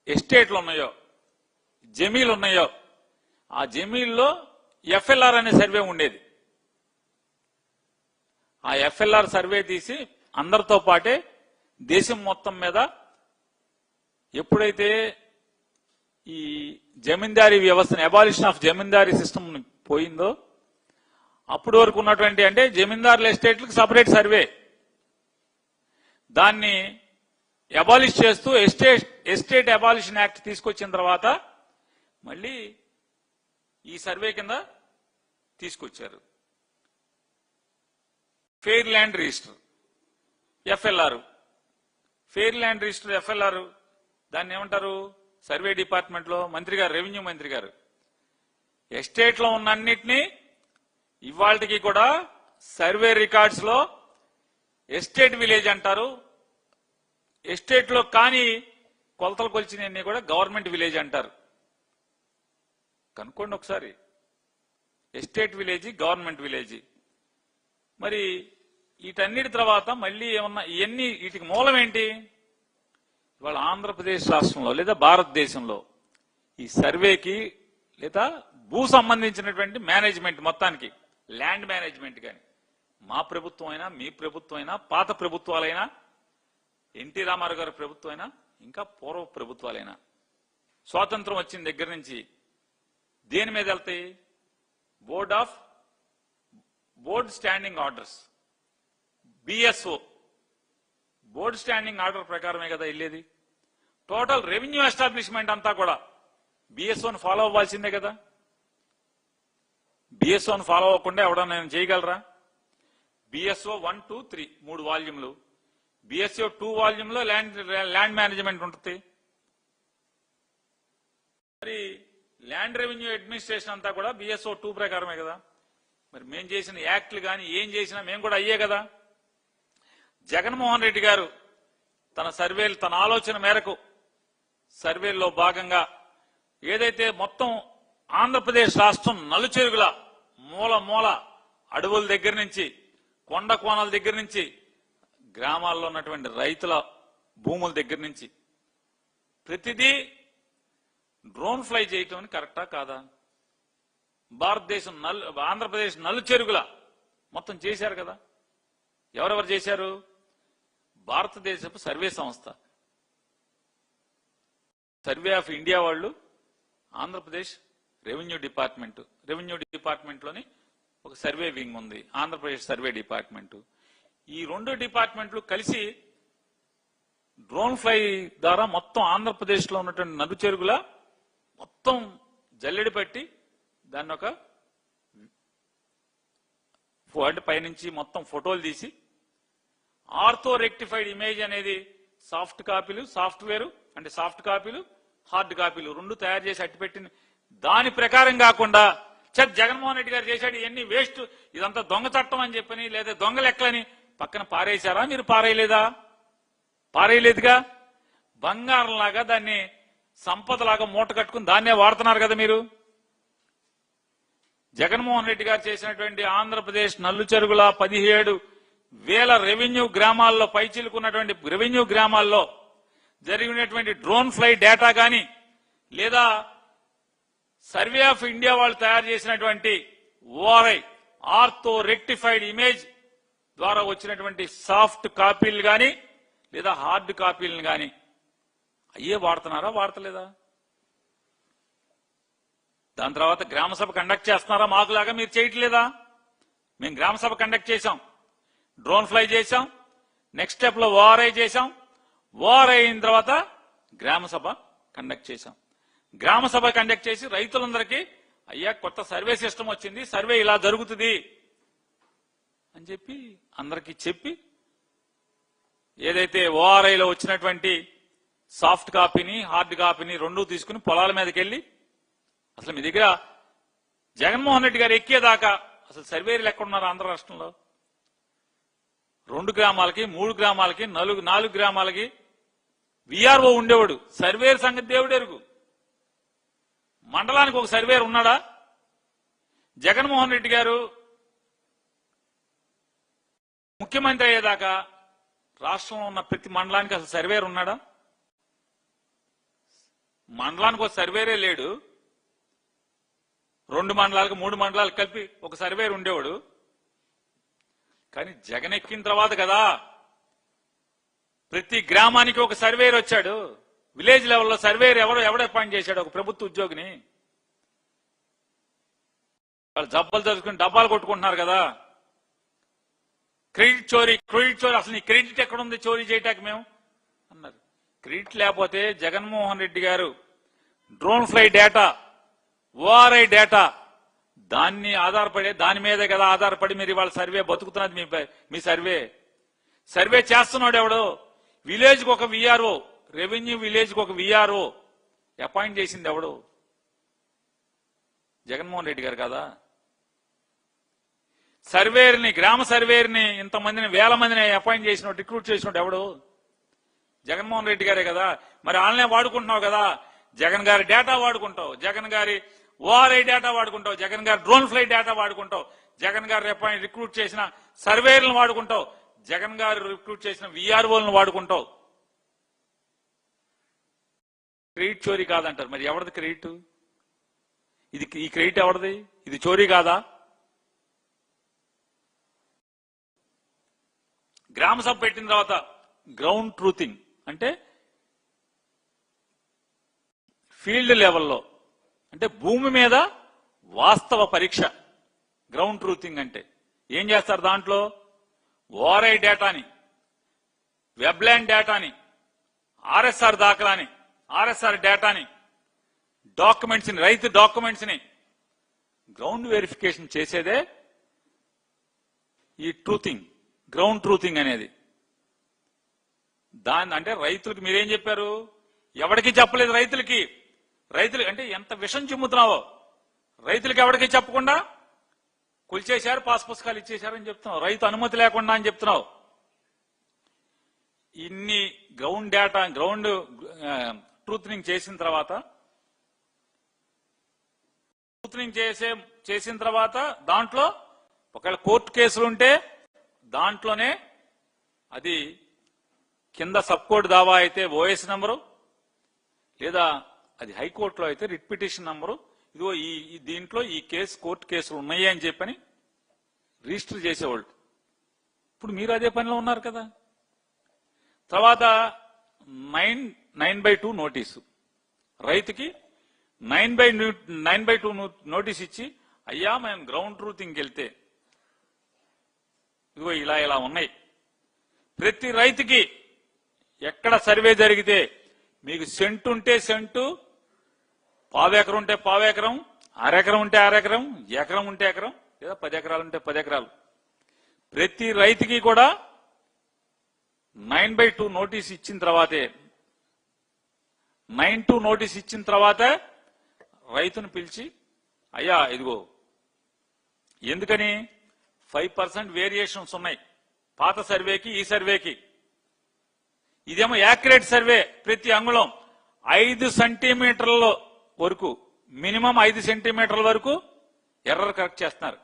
ఎస్టేట్లు ఉన్నాయో, జమీలు ఉన్నాయో ఆ జమీల్లో ఎఫ్ఎల్ఆర్ అనే సర్వే ఉండేది. ఆ ఎఫ్ఎల్ఆర్ సర్వే తీసి అందరితో పాటే దేశం మొత్తం మీద ఎప్పుడైతే ఈ జమీందారీ వ్యవస్థను, అబాలిషన్ ఆఫ్ జమీందారీ సిస్టమ్ పోయిందో అప్పటి వరకు ఉన్నటువంటి, అంటే జమీందారుల ఎస్టేట్లకు సపరేట్ సర్వే, దాన్ని అబాలిష్ చేస్తూ ఎస్టేట్ అబాలిషన్ యాక్ట్ తీసుకొచ్చిన తర్వాత మళ్ళీ ఈ సర్వే కింద తీసుకొచ్చారు. Fair land register FLR, fair land register FLR దాన్ని ఏమంటారు సర్వే డిపార్ట్మెంట్ లో మంత్రి గారు, రెవెన్యూ మంత్రి గారు ఎస్టేట్ లో ఉన్న అన్నిటినీ ఇవాళకి కూడా సర్వే రికార్డ్స్ లో ఎస్టేట్ విలేజ్ అంటారు. ఎస్టేట్ లో కానీ కొలతలు కొలిచినవన్నీ కూడా గవర్నమెంట్ విలేజ్ అంటారు. కనుక్కోండి ఒకసారి, ఎస్టేట్ విలేజ్, గవర్నమెంట్ విలేజ్. మరి వీటన్నిటి తర్వాత మళ్ళీ ఏమన్నా ఇవన్నీ వీటికి మూలం ఏంటి? ఇవాళ ఆంధ్రప్రదేశ్ రాష్ట్రంలో లేదా భారతదేశంలో ఈ సర్వేకి లేదా భూ సంబంధించినటువంటి మేనేజ్మెంట్ మొత్తానికి, ల్యాండ్ మేనేజ్మెంట్ కానీ మా ప్రభుత్వం అయినా, మీ ప్రభుత్వం అయినా, పాత ప్రభుత్వాలైనా, ఎన్టీ రామారావు గారి ప్రభుత్వం అయినా, ఇంకా పూర్వ ప్రభుత్వాలైనా, స్వాతంత్రం వచ్చిన దగ్గర నుంచి దేని మీద వెళ్తాయి? Board standing orders, BSO, board standing order ప్రకారమే కదా వెళ్ళేది. టోటల్ రెవెన్యూ ఎస్టాబ్లిష్మెంట్ అంతా కూడా బిఎస్ఓని ఫాలో అవ్వాల్సిందే కదా. బిఎస్ఓని ఫాలో అవ్వకుండా ఎవడన్నా నేను చేయగలరా? బిఎస్ఓ 1, 2, 3 3 వాల్యూమ్లు, బిఎస్ఓ 2 వాల్యూమ్లో ల్యాండ్ మేనేజ్మెంట్ ఉంటుంది. మరి ల్యాండ్ రెవెన్యూ అడ్మినిస్ట్రేషన్ అంతా కూడా బిఎస్ఓ 2 ప్రకారమే కదా. మరి మేం చేసిన యాక్ట్లు కానీ ఏం చేసినా మేము కూడా అయ్యే కదా. జగన్మోహన్ రెడ్డి గారు తన సర్వేలు, తన ఆలోచన మేరకు సర్వేల్లో భాగంగా ఏదైతే మొత్తం ఆంధ్రప్రదేశ్ రాష్ట్రం నలుచెరుగుల మూల మూల అడవుల దగ్గర నుంచి కొండ కోణాల దగ్గర నుంచి గ్రామాల్లో ఉన్నటువంటి రైతుల భూముల దగ్గర నుంచి ప్రతిదీ డ్రోన్ ఫ్లై చేయటం కరెక్టా కాదా? భారతదేశం ఆంధ్రప్రదేశ్ నలు చెరుగుల మొత్తం చేశారు కదా. ఎవరెవరు చేశారు? భారతదేశపు సర్వే సంస్థ, సర్వే ఆఫ్ ఇండియా వాళ్ళు, ఆంధ్రప్రదేశ్ రెవెన్యూ డిపార్ట్మెంట్ లోని ఒక సర్వే వింగ్ ఉంది, ఆంధ్రప్రదేశ్ సర్వే డిపార్ట్మెంట్. ఈ రెండు డిపార్ట్మెంట్లు కలిసి డ్రోన్ ఫ్లై ద్వారా మొత్తం ఆంధ్రప్రదేశ్ లో ఉన్నటువంటి నదు చెరుగుల మొత్తం జల్లెడి పట్టి దాన్ని ఒక అంటే పైనుంచి మొత్తం ఫోటోలు తీసి ఆర్థో రెక్టిఫైడ్ ఇమేజ్ అనేది సాఫ్ట్ కాపీలు, సాఫ్ట్వేర్ అంటే సాఫ్ట్ కాపీలు, హార్డ్ కాపీలు రెండు తయారు చేసి అట్టిపెట్టిన దాని ప్రకారం కాకుండా జగన్మోహన్ రెడ్డి గారు చేశాడు ఇవన్నీ వేస్ట్, ఇదంతా దొంగ చట్టం అని చెప్పని లేదా దొంగ లెక్కలని పక్కన పారేశారా? మీరు పారేయలేదా? పారేయలేదుగా. బంగారంలాగా దాన్ని సంపదలాగా మూట కట్టుకుని దాన్నే వాడుతున్నారు కదా మీరు. జగన్మోహన్ రెడ్డి గారు చేసినటువంటి ఆంధ్రప్రదేశ్ నల్లు చెరుగుల 17,000 రెవెన్యూ గ్రామాల్లో పైచిలుకున్నటువంటి రెవెన్యూ గ్రామాల్లో జరిగినటువంటి డ్రోన్ ఫ్లై డేటా గాని లేదా సర్వే ఆఫ్ ఇండియా వాళ్ళు తయారు చేసినటువంటి ఓఆర్ఐ ఆర్థో రెక్టిఫైడ్ ఇమేజ్ ద్వారా వచ్చినటువంటి సాఫ్ట్ కాపీలు గాని లేదా హార్డ్ కాపీలను గాని అయ్యే వాడుతున్నారా? వాడతలేదా? దాని తర్వాత గ్రామ సభ కండక్ట్ చేస్తున్నారా? మాకులాగా మీరు చేయట్లేదా? మేము గ్రామ సభ కండక్ట్ చేశాం, డ్రోన్ ఫ్లై చేశాం, నెక్స్ట్ స్టెప్ లో ఓఆర్ఐ చేశాం, ఓఆర్ఐ అయిన తర్వాత గ్రామ సభ కండక్ట్ చేశాం. గ్రామ సభ కండక్ట్ చేసి రైతులందరికీ అయ్యా కొత్త సర్వే సిస్టమ్ వచ్చింది, సర్వే ఇలా జరుగుతుంది అని చెప్పి అందరికీ చెప్పి ఏదైతే ఓఆర్ఐలో వచ్చినటువంటి సాఫ్ట్ కాపీని హార్డ్ కాపీని రెండూ తీసుకుని పొలాల మీదకి వెళ్ళి అసలు మీ దగ్గర జగన్మోహన్ రెడ్డి గారు ఎక్కేదాకా అసలు సర్వేలు ఎక్కడున్నారు ఆంధ్ర రాష్ట్రంలో? 2 గ్రామాలకి 3 గ్రామాలకి 4 గ్రామాలకి విఆర్ఓ ఉండేవాడు. సర్వేర్ సంగతి దేవుడెరుగు. మండలానికి ఒక సర్వేర్ ఉన్నాడా? జగన్మోహన్ రెడ్డి గారు ముఖ్యమంత్రి అయ్యేదాకా రాష్ట్రంలో ఉన్న ప్రతి మండలానికి అసలు సర్వేర్ ఉన్నాడా? మండలానికి ఒక సర్వేరే లేడు. 2 మండలాలకు 3 మండలాలకు కలిపి ఒక సర్వేర్ ఉండేవాడు. కానీ జగన్ ఎక్కిన తర్వాత కదా ప్రతి గ్రామానికి ఒక సర్వేర్ వచ్చాడు. విలేజ్ లెవెల్లో సర్వేర్ ఎవడు అపాయింట్ చేశాడు? ఒక ప్రభుత్వ ఉద్యోగిని. వాళ్ళు జబ్బలు చదువుకుని డబ్బాలు కొట్టుకుంటున్నారు కదా. క్రెడిట్ చోరీ అసలు నీ క్రెడిట్ ఎక్కడుంది చోరీ చేయటానికి మేము అన్నారు. క్రెడిట్ లేకపోతే జగన్మోహన్ రెడ్డి గారు drone fly data, ORI data దాని మీదే కదా ఆధారపడి మీరు ఇవాళ సర్వే బతుకుతున్నది. మీ సర్వే చేస్తున్నాడు ఎవడు? విలేజ్ కు ఒక విఆర్ఓ, రెవెన్యూ విలేజ్ కు ఒక విఆర్ఓ అపాయింట్ చేసింది ఎవడు? జగన్మోహన్ రెడ్డి గారు కదా. సర్వేర్ని, గ్రామ సర్వేర్ని ఇంతమందిని 1000 మందిని అపాయింట్ చేసినట్టు రిక్రూట్ చేసినట్టు ఎవడు? జగన్మోహన్ రెడ్డి గారే కదా. మరి వాళ్ళనే వాడుకుంటున్నావు కదా. జగన్ గారి డేటా వాడుకుంటావు, జగన్ గారి ఓఆర్ఐ డేటా వాడుకుంటావు, జగన్ గారి డ్రోన్ ఫ్లై డేటా వాడుకుంటావు, జగన్ గారు రిక్రూట్ చేసిన సర్వేర్లను వాడుకుంటావు, జగన్ గారు రిక్రూట్ చేసిన విఆర్ఓలను వాడుకుంటావు. క్రెడిట్ చోరీ కాదంటారు. మరి ఎవరిది క్రెడిట్? ఈ క్రెడిట్ ఎవరిది? ఇది చోరీ కాదా? గ్రామ సభ పెట్టిన తర్వాత గ్రౌండ్ ట్రూతింగ్ అంటే ఫీల్డ్ లెవెల్లో అంటే భూమి మీద వాస్తవ పరీక్ష. గ్రౌండ్ ట్రూతింగ్ అంటే ఏం చేస్తారు? దాంట్లో ఓఆర్ఐ డేటాని, వెబ్లాండ్ డేటాని, ఆర్ఎస్ఆర్ దాఖలాని, ఆర్ఎస్ఆర్ డేటాని, డాక్యుమెంట్స్ ని, రైతు డాక్యుమెంట్స్ ని గ్రౌండ్ వెరిఫికేషన్ చేసేదే ఈ ట్రూతింగ్, గ్రౌండ్ ట్రూతింగ్ అనేది. దాని అంటే రైతులకు మీరేం చెప్పారు? ఎవరికి చెప్పలేదు రైతులకి. అంటే ఎంత విషం చిమ్ముతున్నావో. రైతులకి ఎవరికి చెప్పకుండా కొలిచేశారు, పాస్ పుస్తకాలు ఇచ్చేశారని చెప్తున్నావు. రైతు అనుమతి లేకుండా అని చెప్తున్నావు. ఇన్ని గ్రౌండ్ డేటా, గ్రౌండ్ ట్రూత్నింగ్ చేసిన తర్వాత ట్రూత్నింగ్ చేసిన తర్వాత దాంట్లో ఒకవేళ కోర్టు కేసులు ఉంటే దాంట్లోనే అది కింద సబ్ కోర్టు దావా అయితే ఓఎస్ నంబరు, లేదా అది హైకోర్టులో అయితే రిట్ పిటిషన్ నంబరు, ఇదిగో దీంట్లో ఈ కేసు కోర్టు కేసులు ఉన్నాయి అని చెప్పని రిజిస్టర్ చేసేవాళ్ళు. ఇప్పుడు మీరు అదే పనిలో ఉన్నారు కదా. తర్వాత 9/2 నోటీసు, రైతుకి 9/2 నోటీస్ ఇచ్చి, అయ్యా మేము గ్రౌండ్ ట్రూతింగ్కి వెళ్తే ఇదిగో ఇలా ఉన్నాయి. ప్రతి రైతుకి ఎక్కడ సర్వే జరిగితే మీకు సెంటు ఉంటే సెంటు, పావెకరం ఉంటే పావెకరం, అరెకరం ఉంటే అరెకరం, ఎకరం ఉంటే ఎకరం, లేదా 10 ఎకరాలు ఉంటే 10 ఎకరాలు, ప్రతి రైతుకి కూడా 9/2 నోటీస్ ఇచ్చిన తర్వాతే 9/2 నోటీస్ ఇచ్చిన తర్వాత రైతును పిలిచి, అయ్యా ఇదిగో, ఎందుకని 5% వేరియేషన్స్ ఉన్నాయి పాత సర్వేకి ఈ సర్వేకి. ఇదేమో యాక్యురేట్ సర్వే, ప్రతి అంగుళం 5 సెంటీమీటర్ల వరకు, మినిమం 5 సెంటీమీటర్ల వరకు ఎర్రర్ కరెక్ట్ చేస్తున్నారు.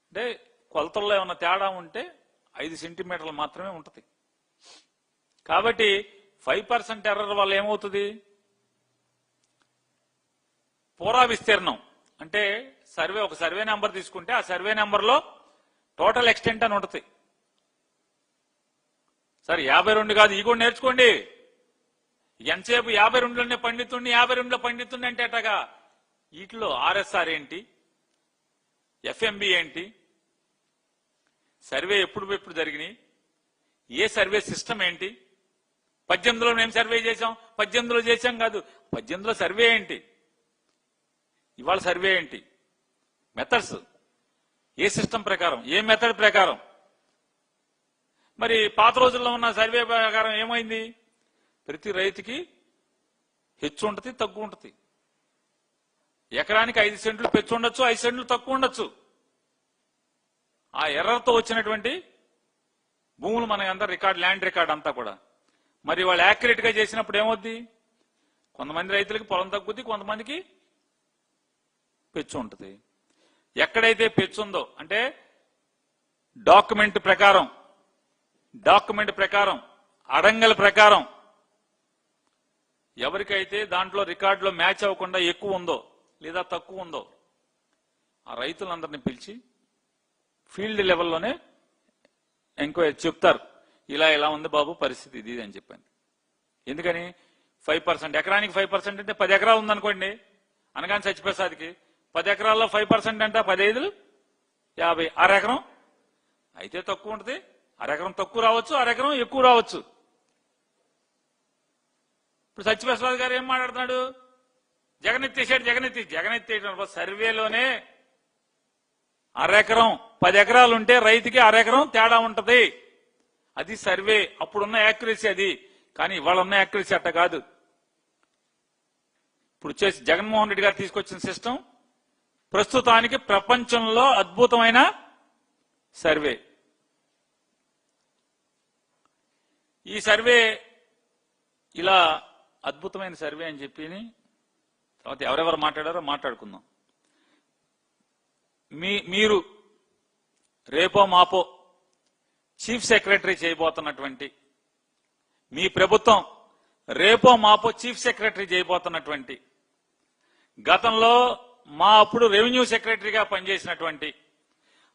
అంటే కొలతల్లో ఏమన్నా తేడా ఉంటే 5 సెంటీమీటర్లు మాత్రమే ఉంటుంది. కాబట్టి 5% ఎర్రర్ వల్ల ఏమవుతుంది, పూరా విస్తీర్ణం అంటే ఒక సర్వే నెంబర్ తీసుకుంటే ఆ సర్వే నెంబర్లో టోటల్ ఎక్స్టెంట్ అని ఉంటుంది. సరే 52 కాదు, ఈ కూడా నేర్చుకోండి. ఎంతసేపు 52లోనే పండితుండి 52లో పండితుండి అంటే అట్టగా. వీటిలో ఆర్ఎస్ఆర్ ఏంటి, ఎఫ్ఎంబి ఏంటి, సర్వే ఎప్పుడు జరిగినాయి, ఏ సర్వే సిస్టమ్ ఏంటి, 18లో మేము సర్వే చేసాం, 18లో చేసాం కాదు, 18లో సర్వే ఏంటి, ఇవాళ సర్వే ఏంటి, మెథడ్స్ ఏ సిస్టమ్ ప్రకారం, ఏ మెథడ్ ప్రకారం. మరి పాత రోజుల్లో ఉన్న సర్వే ప్రకారం ఏమైంది, ప్రతి రైతుకి హెచ్చు ఉంటుంది తక్కువ ఉంటుంది. ఎకరానికి 5 సెంట్లు పెచ్చు ఉండొచ్చు, 5 సెంట్లు తక్కువ ఉండొచ్చు. ఆ ఎర్రర్తో వచ్చినటువంటి భూములు మనకంతా ల్యాండ్ రికార్డ్ అంతా కూడా. మరి వాళ్ళు యాక్యురేట్ గా చేసినప్పుడు ఏమవుద్ది, కొంతమంది రైతులకి పొలం తగ్గుద్ది, కొంతమందికి పెచ్చు ఉంటుంది. ఎక్కడైతే పెచ్చు ఉందో అంటే డాక్యుమెంట్ ప్రకారం అడంగల ప్రకారం ఎవరికైతే దాంట్లో రికార్డులో మ్యాచ్ అవ్వకుండా ఎక్కువ ఉందో లేదా తక్కువ ఉందో ఆ రైతులందరినీ పిలిచి ఫీల్డ్ లెవెల్లోనే ఎంక్వైరీ చెప్తారు, ఇలా ఉంది బాబు పరిస్థితి ఇది అని చెప్పండి. ఎందుకని 5%, ఎకరానికి 5% అంటే 10 ఎకరాలు ఉందనుకోండి, అనగానే సత్యప్రసాద్కి 10 ఎకరాల్లో 5% అంటే 15 50, అరెకరం అయితే తక్కువ ఉంటుంది, అరెకరం తక్కువ రావచ్చు, అరెకరం ఎక్కువ రావచ్చు. ఇప్పుడు సత్యప్రసాద్ గారు ఏం మాట్లాడుతున్నాడు, జగనెత్తేసాడు. సర్వేలోనే అరెకరం 10 ఎకరాలు ఉంటే రైతుకి అరెకరం తేడా ఉంటది, అది సర్వే, అప్పుడున్న యాక్యురసీ అది. కానీ ఇవాళ ఉన్న యాక్యురసీ అట్ట కాదు. ఇప్పుడు చేసి జగన్మోహన్ రెడ్డి గారు తీసుకొచ్చిన సిస్టమ్ ప్రస్తుతానికి ప్రపంచంలో అద్భుతమైన సర్వే. ఈ సర్వే ఇలా అద్భుతమైన సర్వే అని చెప్పి తర్వాత ఎవరెవరు మాట్లాడారో మాట్లాడుకుందాం. మీరు రేపో మాపో చీఫ్ సెక్రటరీ చేయబోతున్నటువంటి, మీ ప్రభుత్వం రేపో మాపో చీఫ్ సెక్రటరీ చేయబోతున్నటువంటి, గతంలో మా అప్పుడు రెవెన్యూ సెక్రటరీగా పనిచేసినటువంటి,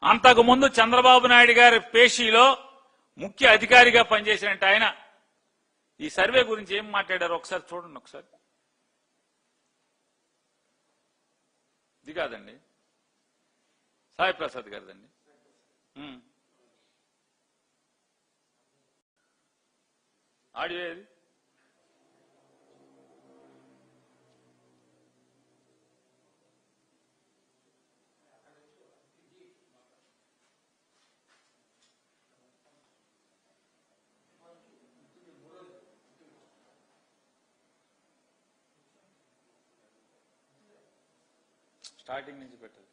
అంతకుముందు చంద్రబాబు నాయుడు గారి పేషీలో ముఖ్య అధికారిగా పనిచేసినట్టు ఆయన ఈ సర్వే గురించి ఏం మాట్లాడారో ఒకసారి చూడండి. ఒకసారి ఇది కాదండి, సాయి ప్రసాద్ గారిదండి. ఆడియో ఏది? స్టార్టింగ్ నుంచి పెట్టాలి.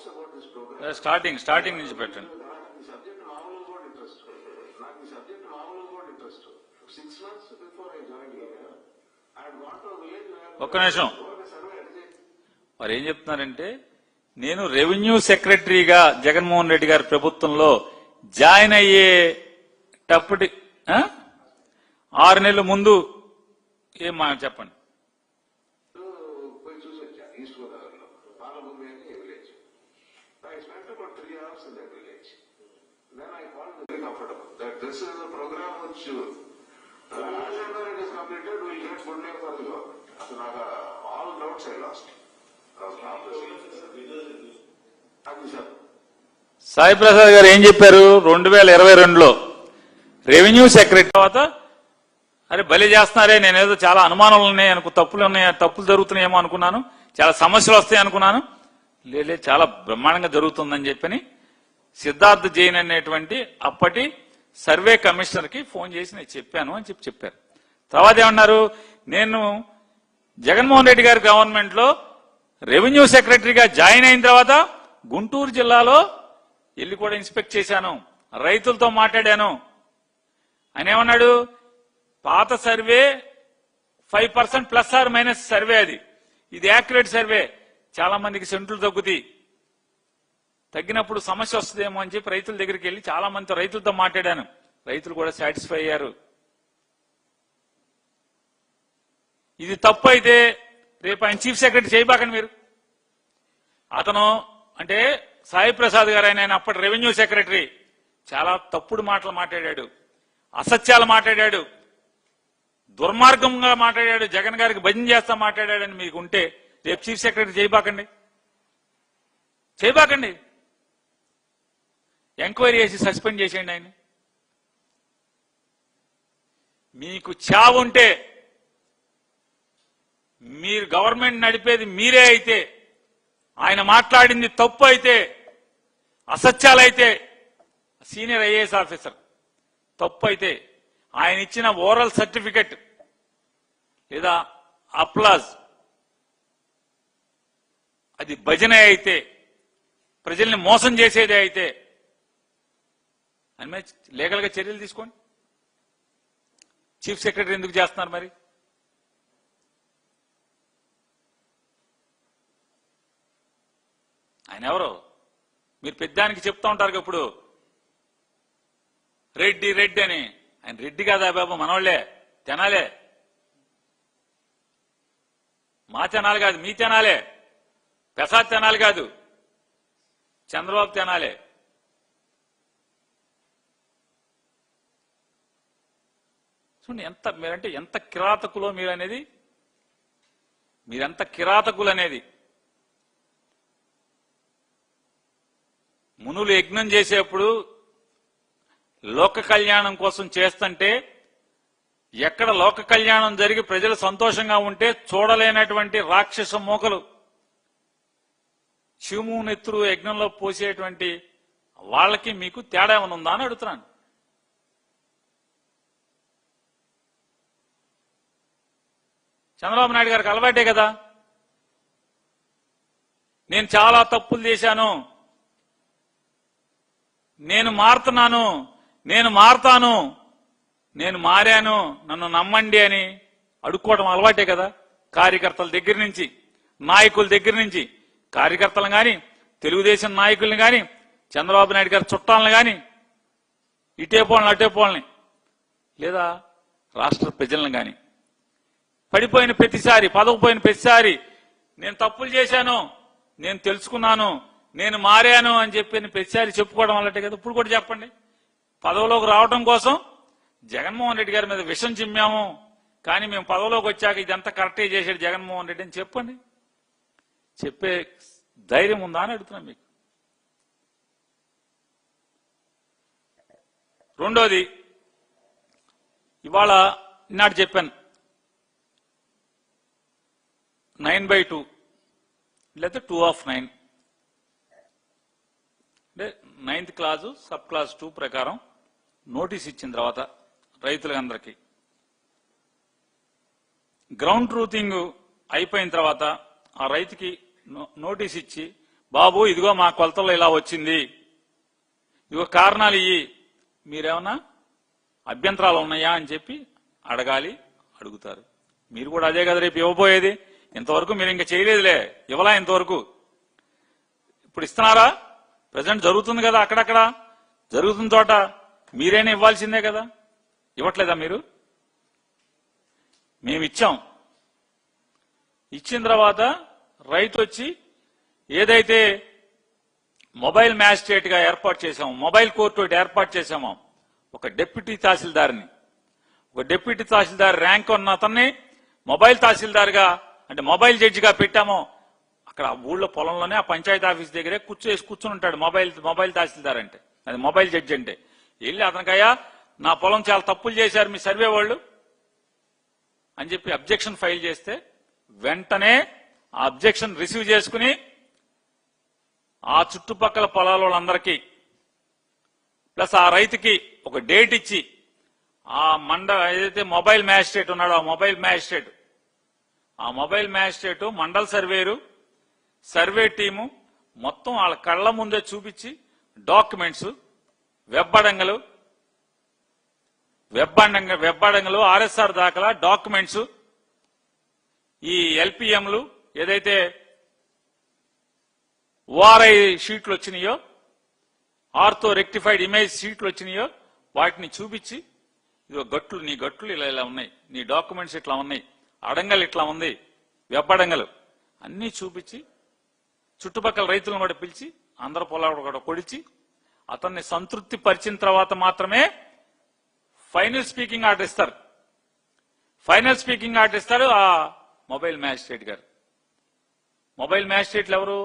doubts about this program. Starting నుంచి పెట్టండి. The subject novel is what interest. Not the subject novel is what interest. 6 months before I joined here, I had gone to a village where ఒక్క నిమిషం. మరి ఏం చెప్తున్నారంటే, నేను రెవెన్యూ సెక్రటరీగా జగన్మోహన్ రెడ్డి గారి ప్రభుత్వంలో జాయిన్ అయ్యేటప్పటి 6 నెలల ముందు ఏం మా చెప్పండి. పోయి చూసి వచ్చా ఈస్ట్ గోదావరిలో పాలభూమి అని village. I spent about 3 hours in that village. Then I found very comfortable that this is a program which after it is completed will get good name for the government. So now all doubts I lost. అది sir Sai Prasad గారు ఏం చెప్పారు 2022లో revenue secretary తర్వాత, అరే బలి చేస్తున్నారే, నేనేదో చాలా అనుమానాలు ఉన్నాయి తప్పులు జరుగుతున్నాయేమో అనుకున్నాను, చాలా సమస్యలు వస్తాయి అనుకున్నాను, లేలే చాలా బ్రహ్మాండంగా జరుగుతుందని చెప్పని సిద్ధార్థ్ జైన్ అనేటువంటి అప్పటి సర్వే కమిషనర్ కి ఫోన్ చేసి నేను చెప్పాను అని చెప్పారు. తర్వాత ఏమన్నారు, నేను జగన్మోహన్ రెడ్డి గారి గవర్నమెంట్ లో రెవెన్యూ సెక్రటరీగా జాయిన్ అయిన తర్వాత గుంటూరు జిల్లాలో వెళ్ళి కూడా ఇన్స్పెక్ట్ చేశాను, రైతులతో మాట్లాడాను. ఆయన ఏమన్నాడు, పాత survey 5% plus or minus survey, ఇది యాక్యురేట్ సర్వే, చాలా మందికి సెంట్లు తగ్గినప్పుడు సమస్య వస్తుందేమో అని చెప్పి రైతుల దగ్గరికి వెళ్ళి చాలా మంది రైతులతో మాట్లాడాను, రైతులు కూడా సాటిస్ఫై అయ్యారు. ఇది తప్పు అయితే రేపు ఆయన చీఫ్ సెక్రటరీ చేయబాకండి మీరు. అతను అంటే సాయి ప్రసాద్ గారు ఆయన అప్పటి రెవెన్యూ సెక్రటరీ చాలా తప్పుడు మాటలు మాట్లాడాడు, అసత్యాలు మాట్లాడాడు, దుర్మార్గంగా మాట్లాడాడు, జగన్ గారికి భజన చేస్తా మాట్లాడాడని మీకు ఉంటే రేపు చీఫ్ సెక్రటరీ చేయబాకండి. ఎంక్వైరీ చేసి సస్పెండ్ చేసేయండి ఆయన. మీకు చావుంటే, మీరు గవర్నమెంట్ నడిపేది మీరే అయితే, ఆయన మాట్లాడింది తప్పు అయితే, అసత్యాలైతే, సీనియర్ ఐఏఎస్ ఆఫీసర్ తప్పు అయితే ఆయన ఇచ్చిన ఓరల్ సర్టిఫికెట్ లేదా అప్లాజ్ అది భజన అయితే, ప్రజల్ని మోసం చేసేదే అయితే అని మీద లీగల్ గా చర్యలు తీసుకోండి. చీఫ్ సెక్రటరీ ఎందుకు చేస్తున్నారు మరి? ఆయన ఎవరు? మీరు పెద్దానికి చెప్తా ఉంటారు ఇప్పుడు రెడ్డి అని. ఆయన రెడ్డి కాదా బాబు, మనోళ్లే తెనాలే, మా తెనాలి కాదు, మీ తెనాలే, ప్రసాద్ తెనాలి కాదు, చంద్రబాబు తెనాలే. చూడండి మీరంటే ఎంత కిరాతకులో మీరెంత కిరాతకులు అనేది. మునులు యజ్ఞం చేసేప్పుడు లోక కళ్యాణం కోసం చేస్తుంటే, ఎక్కడ లోక కళ్యాణం జరిగి ప్రజలు సంతోషంగా ఉంటే చూడలేనటువంటి రాక్షస మోకలు శివము నెత్తురు యజ్ఞంలో పోసేటువంటి వాళ్ళకి మీకు తేడా ఏమైనా ఉందా అని అడుగుతున్నాను. చంద్రబాబు నాయుడు గారికి అలవాటే కదా, నేను చాలా తప్పులు చేశాను, నేను మారుతున్నాను, నేను మారతాను, నేను మారాను, నన్ను నమ్మండి అని అడుక్కోవడం అలవాటే కదా. కార్యకర్తల దగ్గర నుంచి, నాయకుల దగ్గర నుంచి, కార్యకర్తలను కానీ, తెలుగుదేశం నాయకుల్ని కానీ, చంద్రబాబు నాయుడు గారి చుట్టాలను కానీ, ఇటేపోళ్ళని అటేపోళ్ళని, లేదా రాష్ట్ర ప్రజలను కానీ, పడిపోయిన ప్రతిసారి, పదవిపోయిన ప్రతిసారి నేను తప్పులు చేశాను, నేను తెలుసుకున్నాను, నేను మారాను అని చెప్పి ప్రతిసారి చెప్పుకోవడం వల్లటే కదా. ఇప్పుడు కూడా చెప్పండి, పదవిలోకి రావడం కోసం జగన్మోహన్ రెడ్డి గారి మీద విషం చిమ్మాము, కానీ మేము పదవిలోకి వచ్చాక ఇదంతా కరెక్టే చేశాడు జగన్మోహన్ రెడ్డి అని చెప్పండి. చెప్పే ధైర్యం ఉందా అని అడుగుతున్నాం మీకు. రెండోది, ఇవాళ ఈనాడు చెప్పాను 9/2 లేదా 2/9 అంటే 9th క్లాసు సబ్ క్లాస్ 2 ప్రకారం నోటీస్ ఇచ్చిన తర్వాత రైతులందరికీ గ్రౌండ్ ట్రూతింగ్ అయిపోయిన తర్వాత ఆ రైతుకి నోటీస్ ఇచ్చి బాబు ఇదిగో మా కొలతల్లో ఇలా వచ్చింది, ఇదిగో కారణాలు ఇవి, మీరేమన్నా అభ్యంతరాలు ఉన్నాయా అని చెప్పి అడగాలి, అడుగుతారు. మీరు కూడా అదే కదా రేపు ఇవ్వబోయేది. ఇంతవరకు మీరు ఇంకా చేయలేదులే, ఇవ్వలా ఇంతవరకు. ఇప్పుడు ఇస్తున్నారా? ప్రజెంట్ జరుగుతుంది కదా, అక్కడక్కడ జరుగుతున్న చోట మీరైనా ఇవ్వాల్సిందే కదా, ఇవ్వట్లేదా మీరు? మేము ఇచ్చాం. ఇచ్చిన తర్వాత రైతు వచ్చి ఏదైతే మొబైల్ మ్యాజిస్ట్రేట్ గా ఏర్పాటు చేశామో, మొబైల్ కోర్టు ఒకటి ఏర్పాటు చేశామో, ఒక డిప్యూటీ తహసీల్దార్ని, ఒక డిప్యూటీ తహసీల్దార్ ర్యాంక్ ఉన్న అతన్ని మొబైల్ తహసీల్దార్గా అంటే మొబైల్ జడ్జిగా పెట్టామో, అక్కడ ఊళ్ళో పొలంలోనే ఆ పంచాయతీ ఆఫీస్ దగ్గరే కూర్చుని ఉంటాడు మొబైల్ తహసీల్దార్ అంటే, అది మొబైల్ జడ్జి అంటే. వెళ్ళి అతనికయ్యా నా పొలం చాలా తప్పులు చేశారు మీ సర్వే వాళ్ళు అని చెప్పి అబ్జెక్షన్ ఫైల్ చేస్తే వెంటనే ఆ అబ్జెక్షన్ రిసీవ్ చేసుకుని ఆ చుట్టుపక్కల పొలాల వాళ్ళందరికీ ప్లస్ ఆ రైతుకి ఒక డేట్ ఇచ్చి ఆ ఏదైతే మొబైల్ మ్యాజిస్ట్రేట్ ఉన్నాడో ఆ మొబైల్ మ్యాజిస్ట్రేట్ మండల సర్వేరు సర్వే టీము మొత్తం వాళ్ళ కళ్ల ముందే చూపించి డాక్యుమెంట్స్ వెబ్బడంగలు ఆర్ఎస్ఆర్ దాఖలా డాక్యుమెంట్స్, ఈ ఎల్పిఎంలు ఏదైతే ఓఆర్ఐ షీట్లు వచ్చినాయో, ఆర్తో రెక్టిఫైడ్ ఇమేజ్ షీట్లు వచ్చినాయో వాటిని చూపించి ఇదిగో గట్లు, నీ గట్లు ఇలా ఉన్నాయి, నీ డాక్యుమెంట్స్ ఇట్లా ఉన్నాయి, అడంగలు ఇట్లా ఉంది, వెబ్బడంగలు అన్నీ చూపించి చుట్టుపక్కల రైతులను కూడా పిలిచి అందరు పొలాలు కూడా కొడిచి అతన్ని సంతృప్తి పరిచిన తర్వాత మాత్రమే ఫైనల్ స్పీకింగ్ ఆర్డర్ ఇస్తారు ఆ మొబైల్ మ్యాజిస్ట్రేట్ గారు. మొబైల్ మ్యాజిస్ట్రేట్లు ఎవరు?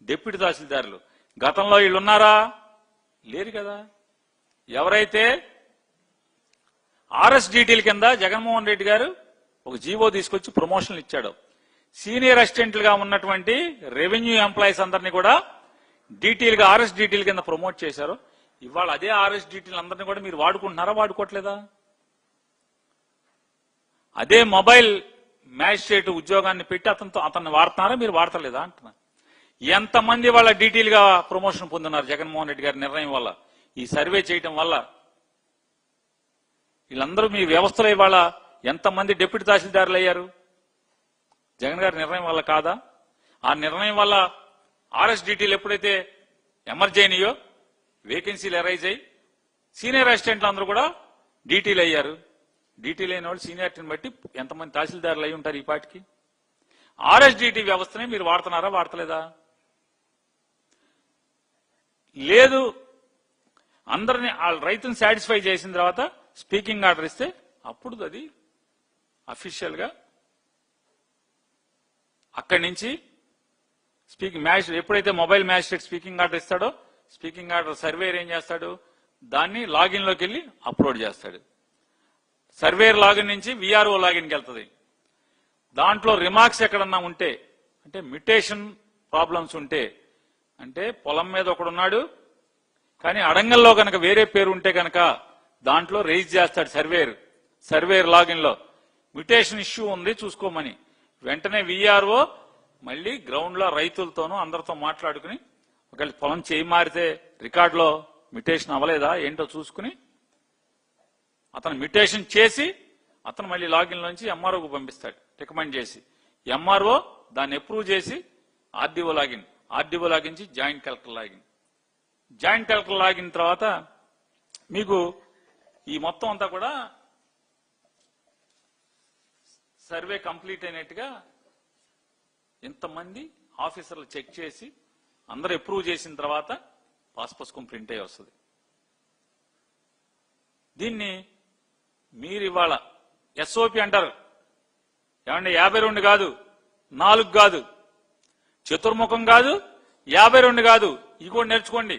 డిప్యూటీ తహసీల్దారులు. గతంలో వీళ్ళు ఉన్నారా? లేరు కదా. ఎవరైతే ఆర్ఎస్డిటీల కింద జగన్మోహన్ రెడ్డి గారు ఒక జీవో తీసుకొచ్చి ప్రమోషన్లు ఇచ్చాడు, సీనియర్ అసిస్టెంట్లుగా ఉన్నటువంటి రెవెన్యూ ఎంప్లాయీస్ అందరినీ కూడా డీటీలుగా ఆర్ఎస్డిటీల కింద ప్రమోట్ చేశారు. ఇవాళ అదే ఆర్ఎస్డిటీలు అందరినీ కూడా మీరు వాడుకుంటున్నారా, వాడుకోవట్లేదా? అదే మొబైల్ మ్యాజిస్ట్రేట్ ఉద్యోగాన్ని పెట్టి అతన్ని వాడుతున్నారా, మీరు వాడతలేదా అంటున్నా. ఎంతమంది వాళ్ళ డీటీలుగా ప్రమోషన్ పొందున్నారు జగన్మోహన్ రెడ్డి గారి నిర్ణయం వల్ల, ఈ సర్వే చేయటం వల్ల. వీళ్ళందరూ మీ వ్యవస్థలో ఇవాళ ఎంతమంది డిప్యూటీ తహసీల్దారులు అయ్యారు? జగన్ గారి నిర్ణయం వల్ల కాదా? ఆ నిర్ణయం వల్ల ఆర్ఎస్డిటీలు ఎప్పుడైతే ఎమర్జ్ అయినాయో, వేకెన్సీలు అరైజ్ అయ్యి సీనియర్ అసిస్టెంట్లు అందరూ కూడా డీటీలు అయ్యారు. డీటీలు అయిన వాళ్ళు సీనియారిటీని బట్టి ఎంతమంది తహసీల్దారులు అయి ఉంటారు ఈ పాటికి. ఆర్ఎస్డిటీ వ్యవస్థని మీరు వాడుతున్నారా, వాడతలేదా? లేదు. అందరినీ వాళ్ళ రైతుని సాటిస్ఫై చేసిన తర్వాత స్పీకింగ్ ఆర్డర్ ఇస్తే అప్పుడు అది అఫీషియల్ గా అక్కడి నుంచి స్పీకింగ్ మ్యాజిస్ట్రేట్ ఎప్పుడైతే మొబైల్ మ్యాజిస్ట్రేట్ స్పీకింగ్ ఆర్డర్ ఇస్తాడో, స్పీకింగ్ ఆర్డర్ సర్వేర్ ఏం చేస్తాడు, దాన్ని లాగిన్ లోకి వెళ్ళి అప్లోడ్ చేస్తాడు. సర్వేర్ లాగిన్ నుంచి విఆర్ఓ లాగిన్కి వెళ్తుంది. దాంట్లో రిమార్క్స్ ఎక్కడన్నా ఉంటే, అంటే మ్యుటేషన్ ప్రాబ్లమ్స్ ఉంటే, అంటే పొలం మీద ఒకడున్నాడు కానీ అడంగల్లో కనుక వేరే పేరు ఉంటే కనుక దాంట్లో రైజ్ చేస్తాడు సర్వేర్ లాగిన్ లో మ్యుటేషన్ ఇష్యూ ఉంది చూసుకోమని. వెంటనే విఆర్ఓ మళ్ళీ గ్రౌండ్ లో రైతులతోనూ అందరితో మాట్లాడుకుని ఒకవేళ పొలం చేయి మారితే రికార్డులో మ్యుటేషన్ అవ్వలేదా ఏంటో చూసుకుని అతను మ్యుటేషన్ చేసి అతను మళ్ళీ లాగిన్ నుంచి ఎంఆర్ఓకు పంపిస్తాడు రికమెండ్ చేసి. ఎంఆర్ఓ దాన్ని అప్రూవ్ చేసి ఆర్డీఓ లాగిన్ నుంచి జాయింట్ కలెక్టర్ లాగిన్ తర్వాత మీకు ఈ మొత్తం అంతా కూడా సర్వే కంప్లీట్ అయినట్టుగా ఇంతమంది ఆఫీసర్లు చెక్ చేసి అందరూ అప్రూవ్ చేసిన తర్వాత పాస్ పుస్తకం ప్రింట్ అయ్యి వస్తుంది. దీన్ని మీరు ఇవాళ ఎస్ఓపి అంటారు. ఏమంటే 52 కాదు, 4 కాదు, చతుర్ముఖం కాదు, 52 కాదు. ఇది కూడా నేర్చుకోండి.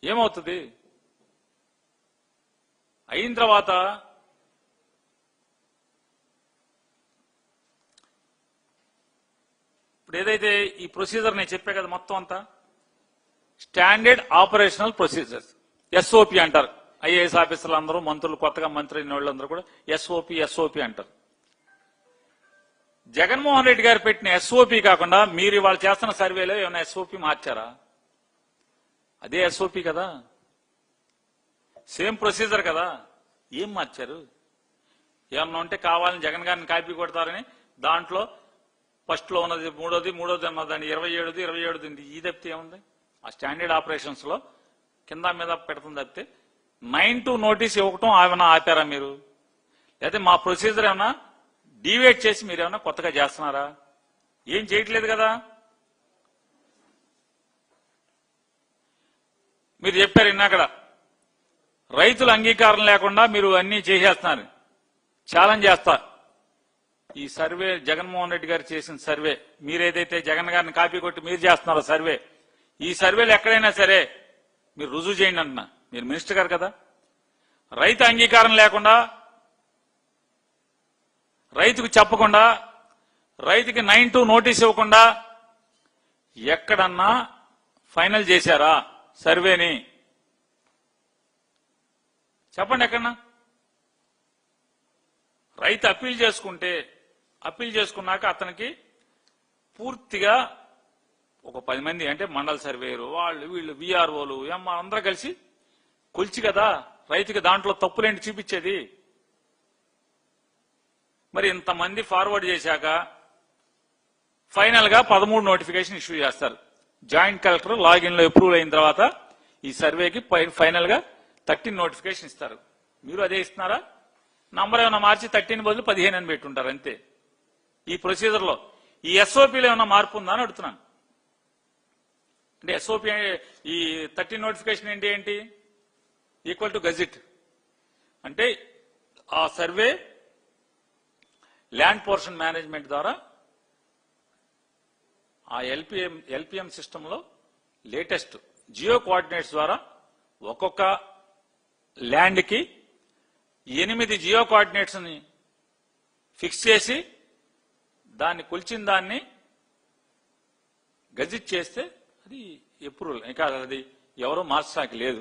ఏమవుతుంది అయిన తర్వాత ఇప్పుడు ఏదైతే ఈ ప్రొసీజర్ నేను చెప్పే కదా మొత్తం అంతా స్టాండర్డ్ ఆపరేషనల్ ప్రొసీజర్స్ ఎస్ఓపి అంటారు. ఐఏఎస్ ఆఫీసర్లు అందరూ మంత్రులు కొత్తగా మంత్రి అయిన వాళ్ళందరూ కూడా ఎస్ఓపి అంటారు. జగన్మోహన్ రెడ్డి గారు పెట్టిన ఎస్ఓపి కాకుండా మీరు ఇవాళ చేస్తున్న సర్వేలో ఏమైనా ఎస్ఓపి మార్చారా? అదే ఎస్ఓపి కదా, సేమ్ ప్రొసీజర్ కదా, ఏం మార్చారు? ఏమన్నా ఉంటే కావాలని జగన్ గారిని కాపీ కొడతారని దాంట్లో ఫస్ట్ లో ఉన్నది మూడోది ఉన్నదాన్ని 27ది 27ది ఈ తప్పితే ఏముంది? ఆ స్టాండర్డ్ ఆపరేషన్స్ లో కింద మీద పెడుతుంది తప్పితే 9 నోటీస్ ఇవ్వటం ఏమైనా ఆపారా మీరు? లేకపోతే మా ప్రొసీజర్ ఏమన్నా డివేట్ చేసి మీరు ఏమన్నా కొత్తగా చేస్తున్నారా? ఏం చేయట్లేదు కదా. మీరు చెప్పారు ఇన్నాకడ రైతుల అంగీకారం లేకుండా మీరు అన్ని చేసేస్తున్నారు. ఛాలెంజ్ చేస్తా, ఈ సర్వే జగన్మోహన్ రెడ్డి గారు చేసిన సర్వే, మీరేదైతే జగన్ గారిని కాపీ కొట్టి మీరు చేస్తున్నారో సర్వే, ఈ సర్వేలు ఎక్కడైనా సరే మీరు రుజువు చేయండి అంటున్నా. మీరు మినిస్టర్ గారు కదా. రైతు అంగీకారం లేకుండా, రైతుకు చెప్పకుండా, రైతుకి 9 నోటీస్ ఇవ్వకుండా ఎక్కడన్నా ఫైనల్ చేశారా సర్వేని? చెప్పండి ఎక్కడన్నా. రైతు అప్పీల్ చేసుకున్నాక అతనికి పూర్తిగా ఒక 10 మంది అంటే మండల సర్వేయరు వీళ్ళు విఆర్ఓలు అందరూ కలిసి కొలిచి కదా రైతుకి దాంట్లో తప్పులేంటి చూపించేది. మరి ఇంతమంది ఫార్వర్డ్ చేశాక ఫైనల్ గా 13 నోటిఫికేషన్ ఇష్యూ చేస్తారు. జాయింట్ కలెక్టర్ లాగిన్ లో అప్రూవ్ అయిన తర్వాత ఈ సర్వేకి ఫైనల్ గా 13 నోటిఫికేషన్ ఇస్తారు. మీరు అదే ఇస్తున్నారా? నంబర్ ఏమైనా మార్చి 13 బదులు 15 అని పెట్టుంటారు అంతే. ఈ ప్రొసీజర్ లో ఈ ఎస్ఓపీలో ఏమైనా మార్పు ఉందా అని అడుగుతున్నాను. అంటే ఎస్ఓపి ఈ 13 నోటిఫికేషన్ ఏంటి? Equal to gazette. అంటే ఆ సర్వే ల్యాండ్ పోర్షన్ మేనేజ్మెంట్ ద్వారా ఆ ఎల్పిఎం సిస్టమ్ లో లేటెస్ట్ జియో కోఆర్డినేట్స్ ద్వారా ఒక్కొక్క ల్యాండ్ కి 8 జియో కోఆర్డినేట్స్ ని ఫిక్స్ చేసి దాన్ని కొలిచిన దాన్ని గజిట్ చేస్తే అది అప్రూవల్. ఇంకా అది ఎవరో మార్చడానికి లేదు.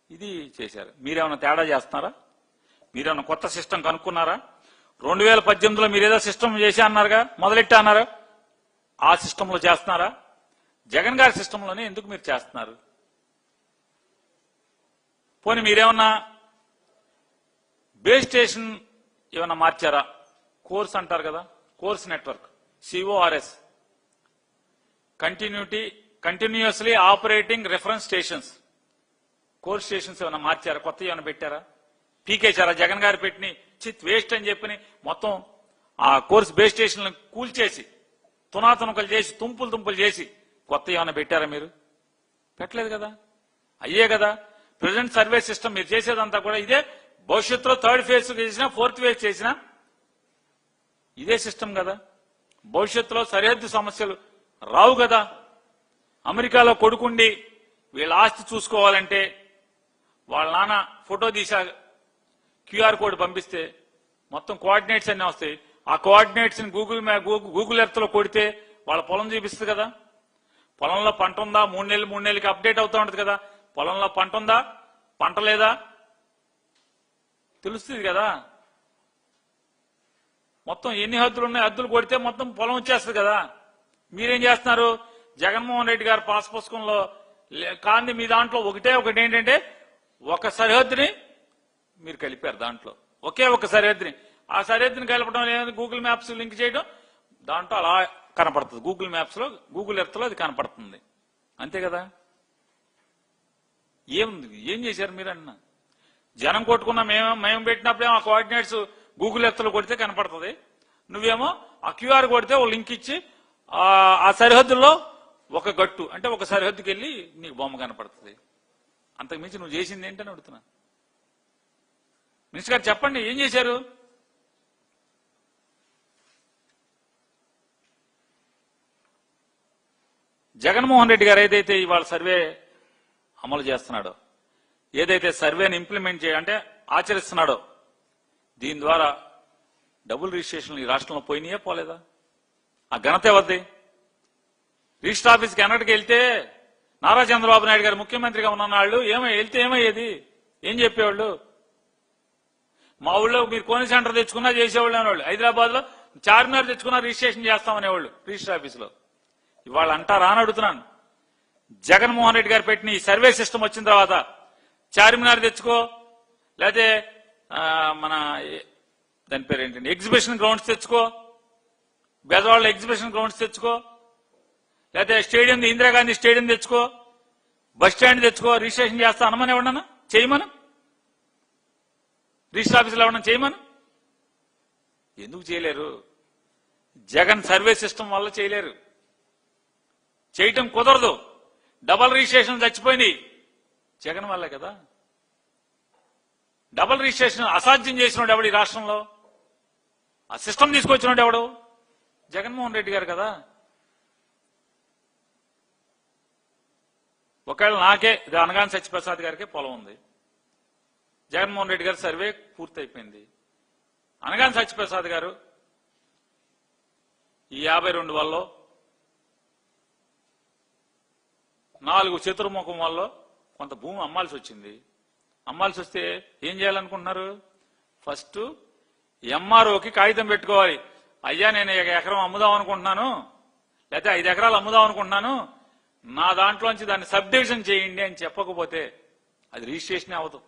ఇది చేశారు. మీరేమైనా తేడా చేస్తున్నారా? మీరేమైనా కొత్త సిస్టమ్ కనుక్కున్నారా? 2018లో మీరేదో సిస్టమ్ చేసి అన్నారుగా, మొదలెట్టా అన్నారు. ఆ సిస్టంలో చేస్తున్నారా? జగన్ గారి సిస్టంలోనే ఎందుకు మీరు చేస్తున్నారు? పోనీ మీరేమన్నా బేస్ స్టేషన్ ఏమన్నా మార్చారా? కోర్స్ అంటారు కదా, course network, CORS, continuously operating reference stations, course stations ఏమైనా మార్చారా? కొత్త ఏమైనా పెట్టారా? పీకేశారా? జగన్ గారు పెట్టిన చిత్ వేస్ట్ అని చెప్పి మొత్తం ఆ కోర్స్ బేస్ స్టేషన్ కూల్చేసి తునాతునకలు చేసి తుంపులు చేసి కొత్త ఏమైనా పెట్టారా? మీరు పెట్టలేదు కదా. అయ్యే కదా ప్రెసెంట్ సర్వే సిస్టమ్ మీరు చేసేదంతా కూడా ఇదే. భవిష్యత్తులో 3rd ఫేజ్ చేసినా 4th ఫేజ్ చేసినా ఇదే సిస్టమ్ కదా. భవిష్యత్తులో సరిహద్దు సమస్యలు రావు కదా. అమెరికాలో కొడుకుండి వీళ్ళ ఆస్తి చూసుకోవాలంటే వాళ్ళ నాన్న ఫోటో తీసా క్యూఆర్ కోడ్ పంపిస్తే మొత్తం కోఆర్డినేట్స్ అన్నీ వస్తాయి. ఆ కోఆర్డినేట్స్ ని గూగుల్ ఎర్త్ లో కొడితే వాళ్ళ పొలం చూపిస్తుంది కదా. పొలంలో పంట ఉందా? 3 నెలలకి అప్డేట్ అవుతా ఉంటుంది కదా. పొలంలో పంట ఉందా, పంట లేదా తెలుస్తుంది కదా. మొత్తం ఎన్ని హద్దులు ఉన్నాయి, హద్దులు కొడితే మొత్తం పొలం వచ్చేస్తుంది కదా. మీరేం చేస్తున్నారు? జగన్మోహన్ రెడ్డి గారు పాస్ పుస్తకంలో కాంది మీ దాంట్లో ఒకటి ఏంటంటే ఒక సరిహద్దుని మీరు కలిపారు. దాంట్లో ఒకే ఒక సరిహద్దుని, ఆ సరిహద్దుని కలపడం లేదు. గూగుల్ మ్యాప్స్ లింక్ చేయడం దాంట్లో అలా కనపడుతుంది. గూగుల్ మ్యాప్స్ లో గూగుల్ ఎర్త్ లో అది కనపడుతుంది అంతే కదా. ఏం చేశారు మీరు అన్న? జనం కొట్టుకున్నా మేము పెట్టినప్పుడేమో ఆ కోఆర్డినేట్స్ గూగుల్ ఎర్త్ లో కొడితే కనపడుతుంది. నువ్వేమో ఆ క్యూఆర్ కొడితే ఓ లింక్ ఇచ్చి ఆ సరిహద్దుల్లో ఒక గట్టు అంటే ఒక సరిహద్దుకి వెళ్ళి నీకు బొమ్మ కనపడుతుంది. అంతకుమించి నువ్వు చేసింది ఏంటని అడుగుతున్నా. మినిస్టర్ గారు చెప్పండి, ఏం చేశారు? జగన్మోహన్ రెడ్డి గారు ఏదైతే ఇవాళ సర్వే అమలు చేస్తున్నాడో, ఏదైతే సర్వేని ఇంప్లిమెంట్ అంటే ఆచరిస్తున్నాడో, దీని ద్వారా డబుల్ రిజిస్ట్రేషన్లు ఈ రాష్ట్రంలో పోయినాయే పోలేదా? ఆ ఘనత ఎవరిది? రిజిస్టర్ ఆఫీస్కి ఎన్నటికి వెళ్తే నారా చంద్రబాబు నాయుడు గారు ముఖ్యమంత్రిగా ఉన్న వాళ్ళు వెళ్తే ఏమయ్యేది? ఏం చెప్పేవాళ్ళు? మా ఊళ్ళో మీరు కోని సెంటర్ తెచ్చుకున్నా చేసేవాళ్ళు అనేవాళ్ళు. హైదరాబాద్ లో చార్మినార్ తెచ్చుకున్నా రిజిస్ట్రేషన్ చేస్తామనేవాళ్ళు రిజిస్టర్ ఆఫీసులో. ఇవాళ అంటారా అని అడుగుతున్నాను. జగన్మోహన్ రెడ్డి గారు పెట్టిన ఈ సర్వే సిస్టమ్ వచ్చిన తర్వాత చార్మినార్ తెచ్చుకో, లేకపోతే మన దాని పేరు ఏంటండి ఎగ్జిబిషన్ గ్రౌండ్స్ తెచ్చుకో, బెజవాడ ఎగ్జిబిషన్ గ్రౌండ్స్ తెచ్చుకో, లేకపోతే స్టేడియం ఇందిరాగాంధీ స్టేడియం తెచ్చుకో, బస్ స్టాండ్ తెచ్చుకో, రిజిస్ట్రేషన్ చేస్తా అనమని ఎవడన్నా చేయమను, రిజిస్టర్ ఆఫీసులో ఎవడన్నా చేయమను. ఎందుకు చేయలేరు? జగన్ సర్వే సిస్టమ్ వల్ల చేయలేరు, చేయటం కుదరదు. డబల్ రిజిస్ట్రేషన్ చచ్చిపోయింది జగన్ వల్లే కదా. డబల్ రిజిస్ట్రేషన్ అసాధ్యం చేసినాడు ఎవడు ఈ రాష్ట్రంలో? ఆ సిస్టమ్ తీసుకొచ్చినాడు ఎవడు? జగన్మోహన్ రెడ్డి గారు కదా. ఒకవేళ నాకే ఇది అనగాని సత్యప్రసాద్ గారికే పొలం ఉంది, జగన్మోహన్ రెడ్డి గారి సర్వే పూర్తయిపోయింది. అనగాని సత్యప్రసాద్ గారు ఈ 52 వల్ల 4 చతుర్ముఖం వల్ల కొంత భూమి అమ్మాల్సి వచ్చింది. అమ్మాల్సి వస్తే ఏం చేయాలనుకుంటున్నారు? ఫస్ట్ ఎంఆర్ఓకి కాగితం పెట్టుకోవాలి. అయ్యా నేను 1 ఎకరం అమ్ముదాం అనుకుంటున్నాను, లేకపోతే 5 ఎకరాలు అమ్ముదాం అనుకుంటున్నాను, నా దాంట్లోంచి దాన్ని సబ్ డివిజన్ చేయండి అని చెప్పకపోతే అది రిజిస్ట్రేషన్ అవ్వదు.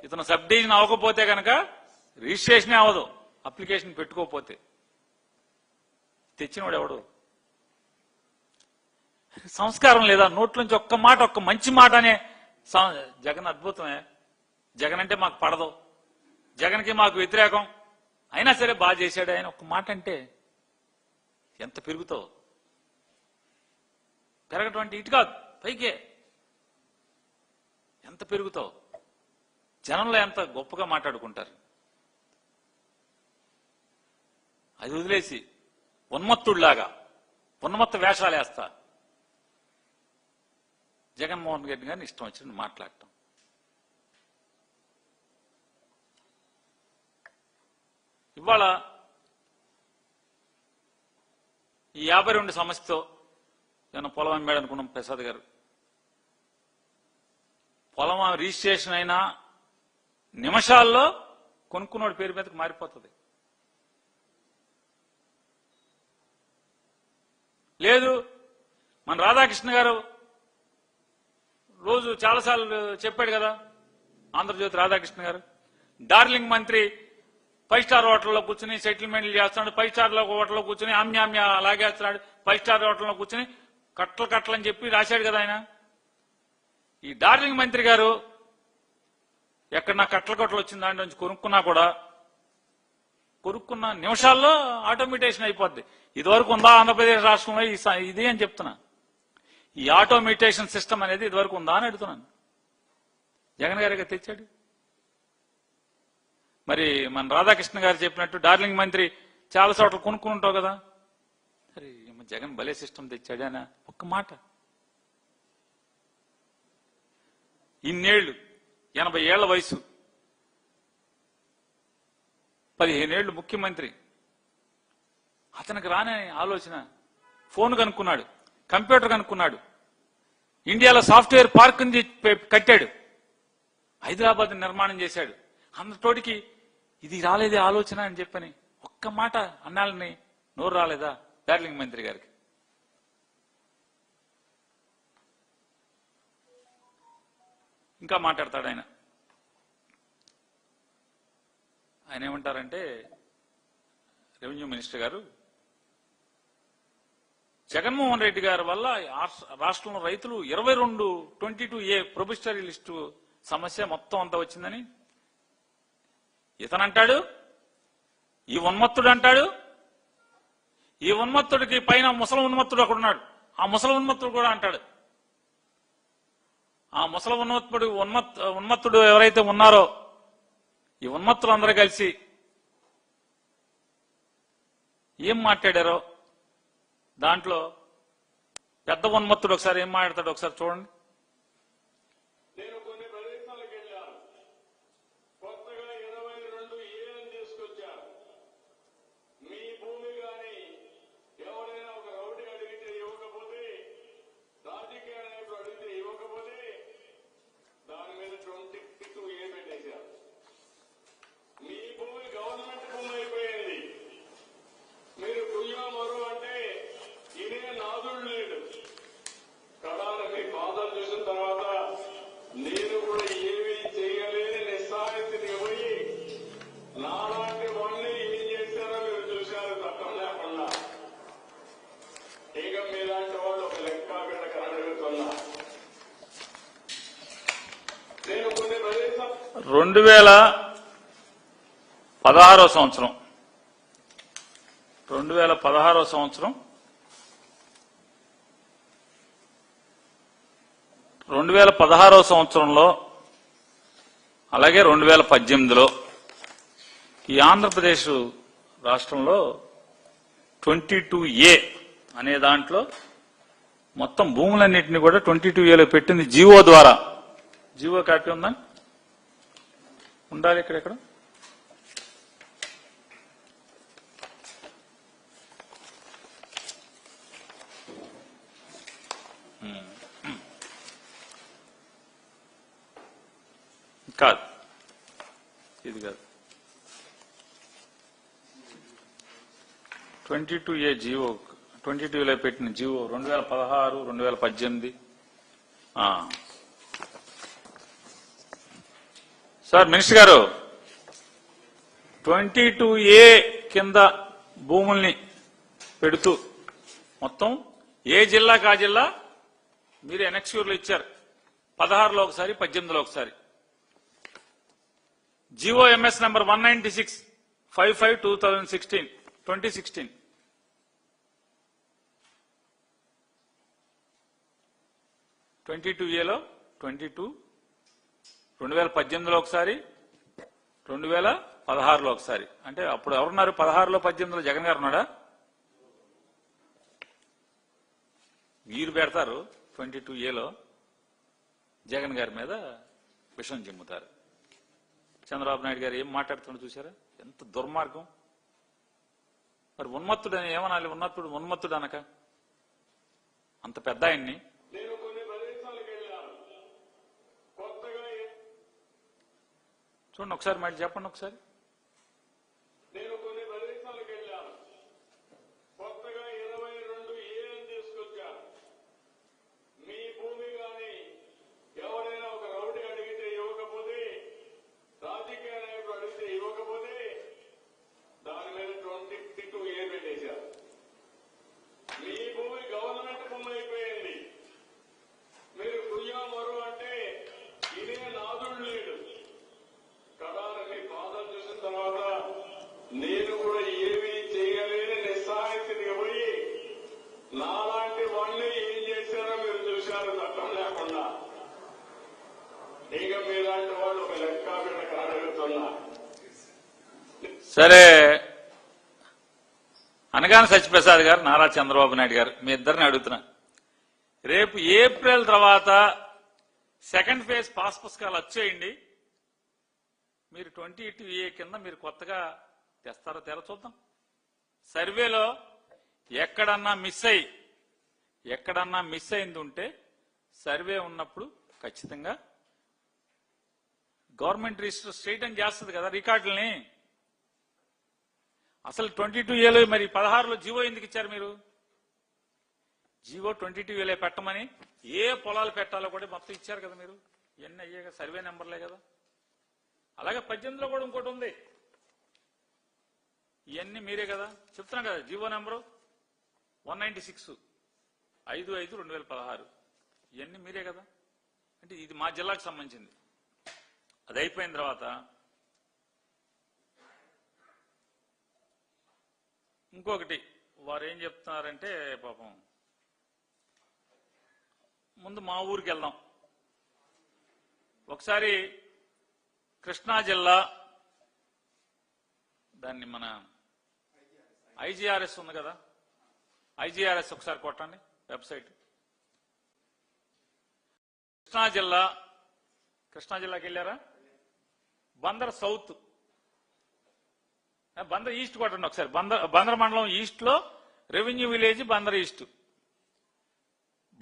ఇతను సబ్ డివిజన్ అవ్వకపోతే కనుక రిజిస్ట్రేషన్ అవ్వదు, అప్లికేషన్ పెట్టుకోకపోతే. తెచ్చినవాడు ఎవడు? సంస్కారం లేదా? నోట్లోంచి ఒక్క మాట, ఒక్క మంచి మాట అనే జగన్ అద్భుతమే. జగన్ అంటే మాకు పడదు, జగన్కి మాకు వ్యతిరేకం, అయినా సరే బాగా చేశాడు ఆయన ఒక్క మాట అంటే ఎంత పెరుగుతావు? పెరగటువంటి ఇటు కాదు, పైకే ఎంత పెరుగుతావు? జనంలో ఎంత గొప్పగా మాట్లాడుకుంటారు. అది వదిలేసి ఉన్మత్తుడిలాగా ఉన్మత్త వేషాలు వేస్తా జగన్మోహన్ రెడ్డి గారిని ఇష్టం వచ్చినట్టు మాట్లాడటం. ఇవాళ ఈ 52 సమస్యతో నేను పొలం అమ్మాడు అనుకున్నాం ప్రసాద్ గారు. పొలం రిజిస్ట్రేషన్ అయినా నిమిషాల్లో కొనుక్కున్నోడి పేరు మీదకి మారిపోతుంది. లేదు, మన రాధాకృష్ణ గారు రోజు చాలాసార్లు చెప్పాడు కదా, ఆంధ్రజ్యోతి రాధాకృష్ణ గారు, డార్లింగ్ మంత్రి 5 స్టార్ హోటల్లో కూర్చుని సెటిల్మెంట్లు చేస్తున్నాడు, 5 స్టార్ హోటల్లో కూర్చుని ఆమ్యామ్య లాగేస్తున్నాడు, 5 స్టార్ హోటల్లో కూర్చుని కట్టలని చెప్పి రాశాడు కదా ఆయన. ఈ డార్లింగ్ మంత్రి గారు ఎక్కడ నా కట్టలు వచ్చిన దాంట్లో నుంచి కొనుక్కున్నా కూడా కొనుక్కున్న నిమిషాల్లో ఆటోమేటేషన్ అయిపోద్ది. ఇదివరకు ఉందా ఆంధ్రప్రదేశ్ రాష్ట్రంలో ఇది అని చెప్తున్నా. ఈ ఆటోమేటేషన్ సిస్టమ్ అనేది ఇదివరకు ఉందా అని అడుగుతున్నాను. జగన్ గారిగా తెచ్చాడు. మరి మన రాధాకృష్ణ గారు చెప్పినట్టు డార్లింగ్ మంత్రి చాలా చోట్ల కొనుక్కుని ఉంటావు కదా, సరే జగన్ భలే సిస్టమ్ తెచ్చాడు అని ఒక్క మాట. ఇన్నేళ్లు 80 ఏళ్ల వయసు, 15 ఏళ్లు ముఖ్యమంత్రి, అతనికి రాని ఆలోచన. ఫోన్ కనుక్కున్నాడు, కంప్యూటర్ కనుక్కున్నాడు, ఇండియాలో సాఫ్ట్వేర్ పార్క్ కట్టాడు, హైదరాబాద్ నిర్మాణం చేశాడు. అందరితోటికి ఇది రాలేదే ఆలోచన అని చెప్పని ఒక్క మాట అన్నాళ్ళని నోరు రాలేదా డార్లింగ్ మంత్రి గారికి? ఇంకా మాట్లాడతాడు ఆయన. ఆయన ఏమంటారంటే, రెవెన్యూ మినిస్టర్ గారు, జగన్మోహన్ రెడ్డి గారి వల్ల రాష్ట్రంలో రైతులు 22A ప్రొబిస్టరీ లిస్టు సమస్య మొత్తం అంతా వచ్చిందని ఇతనంటాడు. ఈ ఉన్మత్తుడు అంటాడు. ఈ ఉన్మత్తుడికి పైన ముసలి ఉన్మత్తుడు ఒకడున్నాడు, ఆ ముసలి ఉన్మత్తుడు కూడా అంటాడు. ఆ ముసలి ఉన్మత్తుడు ఎవరైతే ఉన్నారో ఈ ఉన్మత్తులు అందరూ కలిసి ఏం మాట్లాడారో దాంట్లో పెద్ద ఉన్మత్తుడు ఒకసారి ఏం మాట్లాడతాడు ఒకసారి చూడండి. నేను కొన్ని ప్రదేశాలకు వెళ్ళాను, కొత్తగా 22A అని తీసుకొచ్చారు. మీ భూమి కానీ ఎవరైనా ఒక రౌడీ అడిగితే ఇవ్వకపోతే, రాజకీయ నాయకులు అడిగితే ఇవ్వకపోతే దాని మీద 22A పెట్టేశారు. మీ భూమి గవర్నమెంట్ భూమి అయిపోయింది. 2016 సంవత్సరం 2016 సంవత్సరం 2016 సంవత్సరంలో అలాగే 2018లో ఈ ఆంధ్రప్రదేశ్ రాష్ట్రంలో 22A అనే దాంట్లో మొత్తం భూములన్నింటినీ కూడా 22Aలో పెట్టింది జీవో ద్వారా. జీవో కాపీ ఉందా? ఉండాలి ఇక్కడ. కాదు, ఇది కాదు. 22A జీవో 22లో పెట్టిన జీవో 2016, 2018. సార్ మినిస్టర్ గారు, 22A కింద భూముల్ని పెడుతూ మొత్తం ఏ జిల్లాకు ఆ జిల్లా మీరు ఎనెక్స్యూర్లు ఇచ్చారు. 16లో ఒకసారి, 18లో ఒకసారి. GO MS number 196 55/2016 2016. లో 22, 2018లో ఒకసారి, 2016లో ఒకసారి. అంటే అప్పుడు ఎవరున్నారు? 16లో 18లో జగన్ గారు ఉన్నాడా? వీరు పెడతారు 22Aలో, జగన్ గారి మీద విషం చిమ్ముతారు. చంద్రబాబు నాయుడు గారు ఏం మాట్లాడుతున్నారు చూసారా? ఎంత దుర్మార్గం. మరి ఉన్మత్తుడు అని ఏమనాలి? ఉన్మత్తుడు అనక అంత పెద్ద ఆయన్ని. నేను కొన్ని ప్రదేశాలకు వెళ్ళాను. కొత్తగా చూడండి ఒకసారి, మళ్ళీ చెప్పండి ఒకసారి. నేను కొన్ని ప్రదేశాలకు వెళ్ళాను. కొత్తగా 22A అని తీసుకొచ్చారు. మీ భూమి కానీ ఎవరైనా ఒక రౌడీ అడిగితే ఇవ్వకపోతే, రాజకీయ నాయకుడు అడిగితే ఇవ్వకపోతే దాని మీద 22A పెట్టేశారు. మీ భూమి గవర్నమెంట్ భూమి అయిపోయింది. మీరు కుయ్యామరు అంటే ఇదే నాదుడు లేడు కదా. మీ బాధలు చూసిన తర్వాత నేను కూడా ఏమీ చేయలేని నిస్సహాయ స్థితికి పోయి నాలాంటి వాళ్ళని ఏం చేశారో మీరు చూశారు, చట్టం లేకుండా. ఇక మీలాంటి వాళ్ళు ఒక లెక్క బిడ్డ అడుగుతున్నా. సరే, అనగానే సత్యప్రసాద్ గారు, నారా చంద్రబాబు నాయుడు గారు, మీ ఇద్దరిని అడుగుతున్నా. రేపు ఏప్రిల్ తర్వాత సెకండ్ ఫేజ్ పాస్ పుస్తకాలు వచ్చేయండి. మీరు 22A కింద మీరు కొత్తగా తెస్తారో తెర చూద్దాం. సర్వేలో ఎక్కడన్నా మిస్ అయింది ఉంటే సర్వే ఉన్నప్పుడు ఖచ్చితంగా గవర్నమెంట్ రిజిస్టర్ స్ట్రెయిటన్ చేస్తుంది కదా రికార్డుల్ని. అసలు 22Aలో మరి 16లో జీవో ఎందుకు ఇచ్చారు మీరు? జీవో 22Aలో పెట్టమని ఏ పొలాలు పెట్టాలో కూడా మొత్తం ఇచ్చారు కదా మీరు. ఇవన్నీ అయ్యే కదా, సర్వే నెంబర్లే కదా. అలాగే 18లో కూడా ఇంకోటి ఉంది. ఇవన్నీ మీరే కదా చెప్తున్నాం కదా. GO number 196 5/5/2016. ఇవన్నీ మీరే కదా. అంటే ఇది మా జిల్లాకు సంబంధించింది. అది అయిపోయిన తర్వాత ఇంకొకటి వారు ఏం చెప్తున్నారంటే, పాపం ముందు మా ఊరికి వెళ్దాం. ఒకసారి కృష్ణా జిల్లా, దాన్ని మన IGRS ఉంది కదా, IGRS ఒకసారి కొట్టండి వెబ్సైట్. కృష్ణా జిల్లాకి వెళ్ళారా? బందర్ సౌత్, బందర్ ఈస్ట్ కొట్టండి ఒకసారి. బందర్ మండలం ఈస్ట్ లో revenue village Bandar east.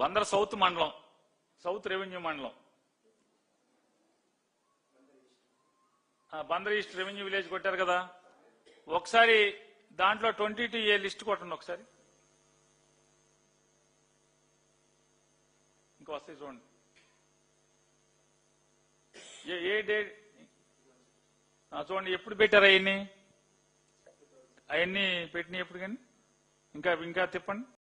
Bandar south మండలం, సౌత్ రెవెన్యూ మండలం. బందర్ ఈస్ట్ రెవెన్యూ విలేజ్ కొట్టారు కదా. ఒకసారి దాంట్లో 22A లిస్ట్ కొట్టండి ఒకసారి. ఇంకా వస్తాయి చూడండి. ఏ డేట్ చూడండి, ఎప్పుడు పెట్టారు అవన్నీ పెట్టినాయి ఎప్పుడు? కానీ ఇంకా తిప్పండి.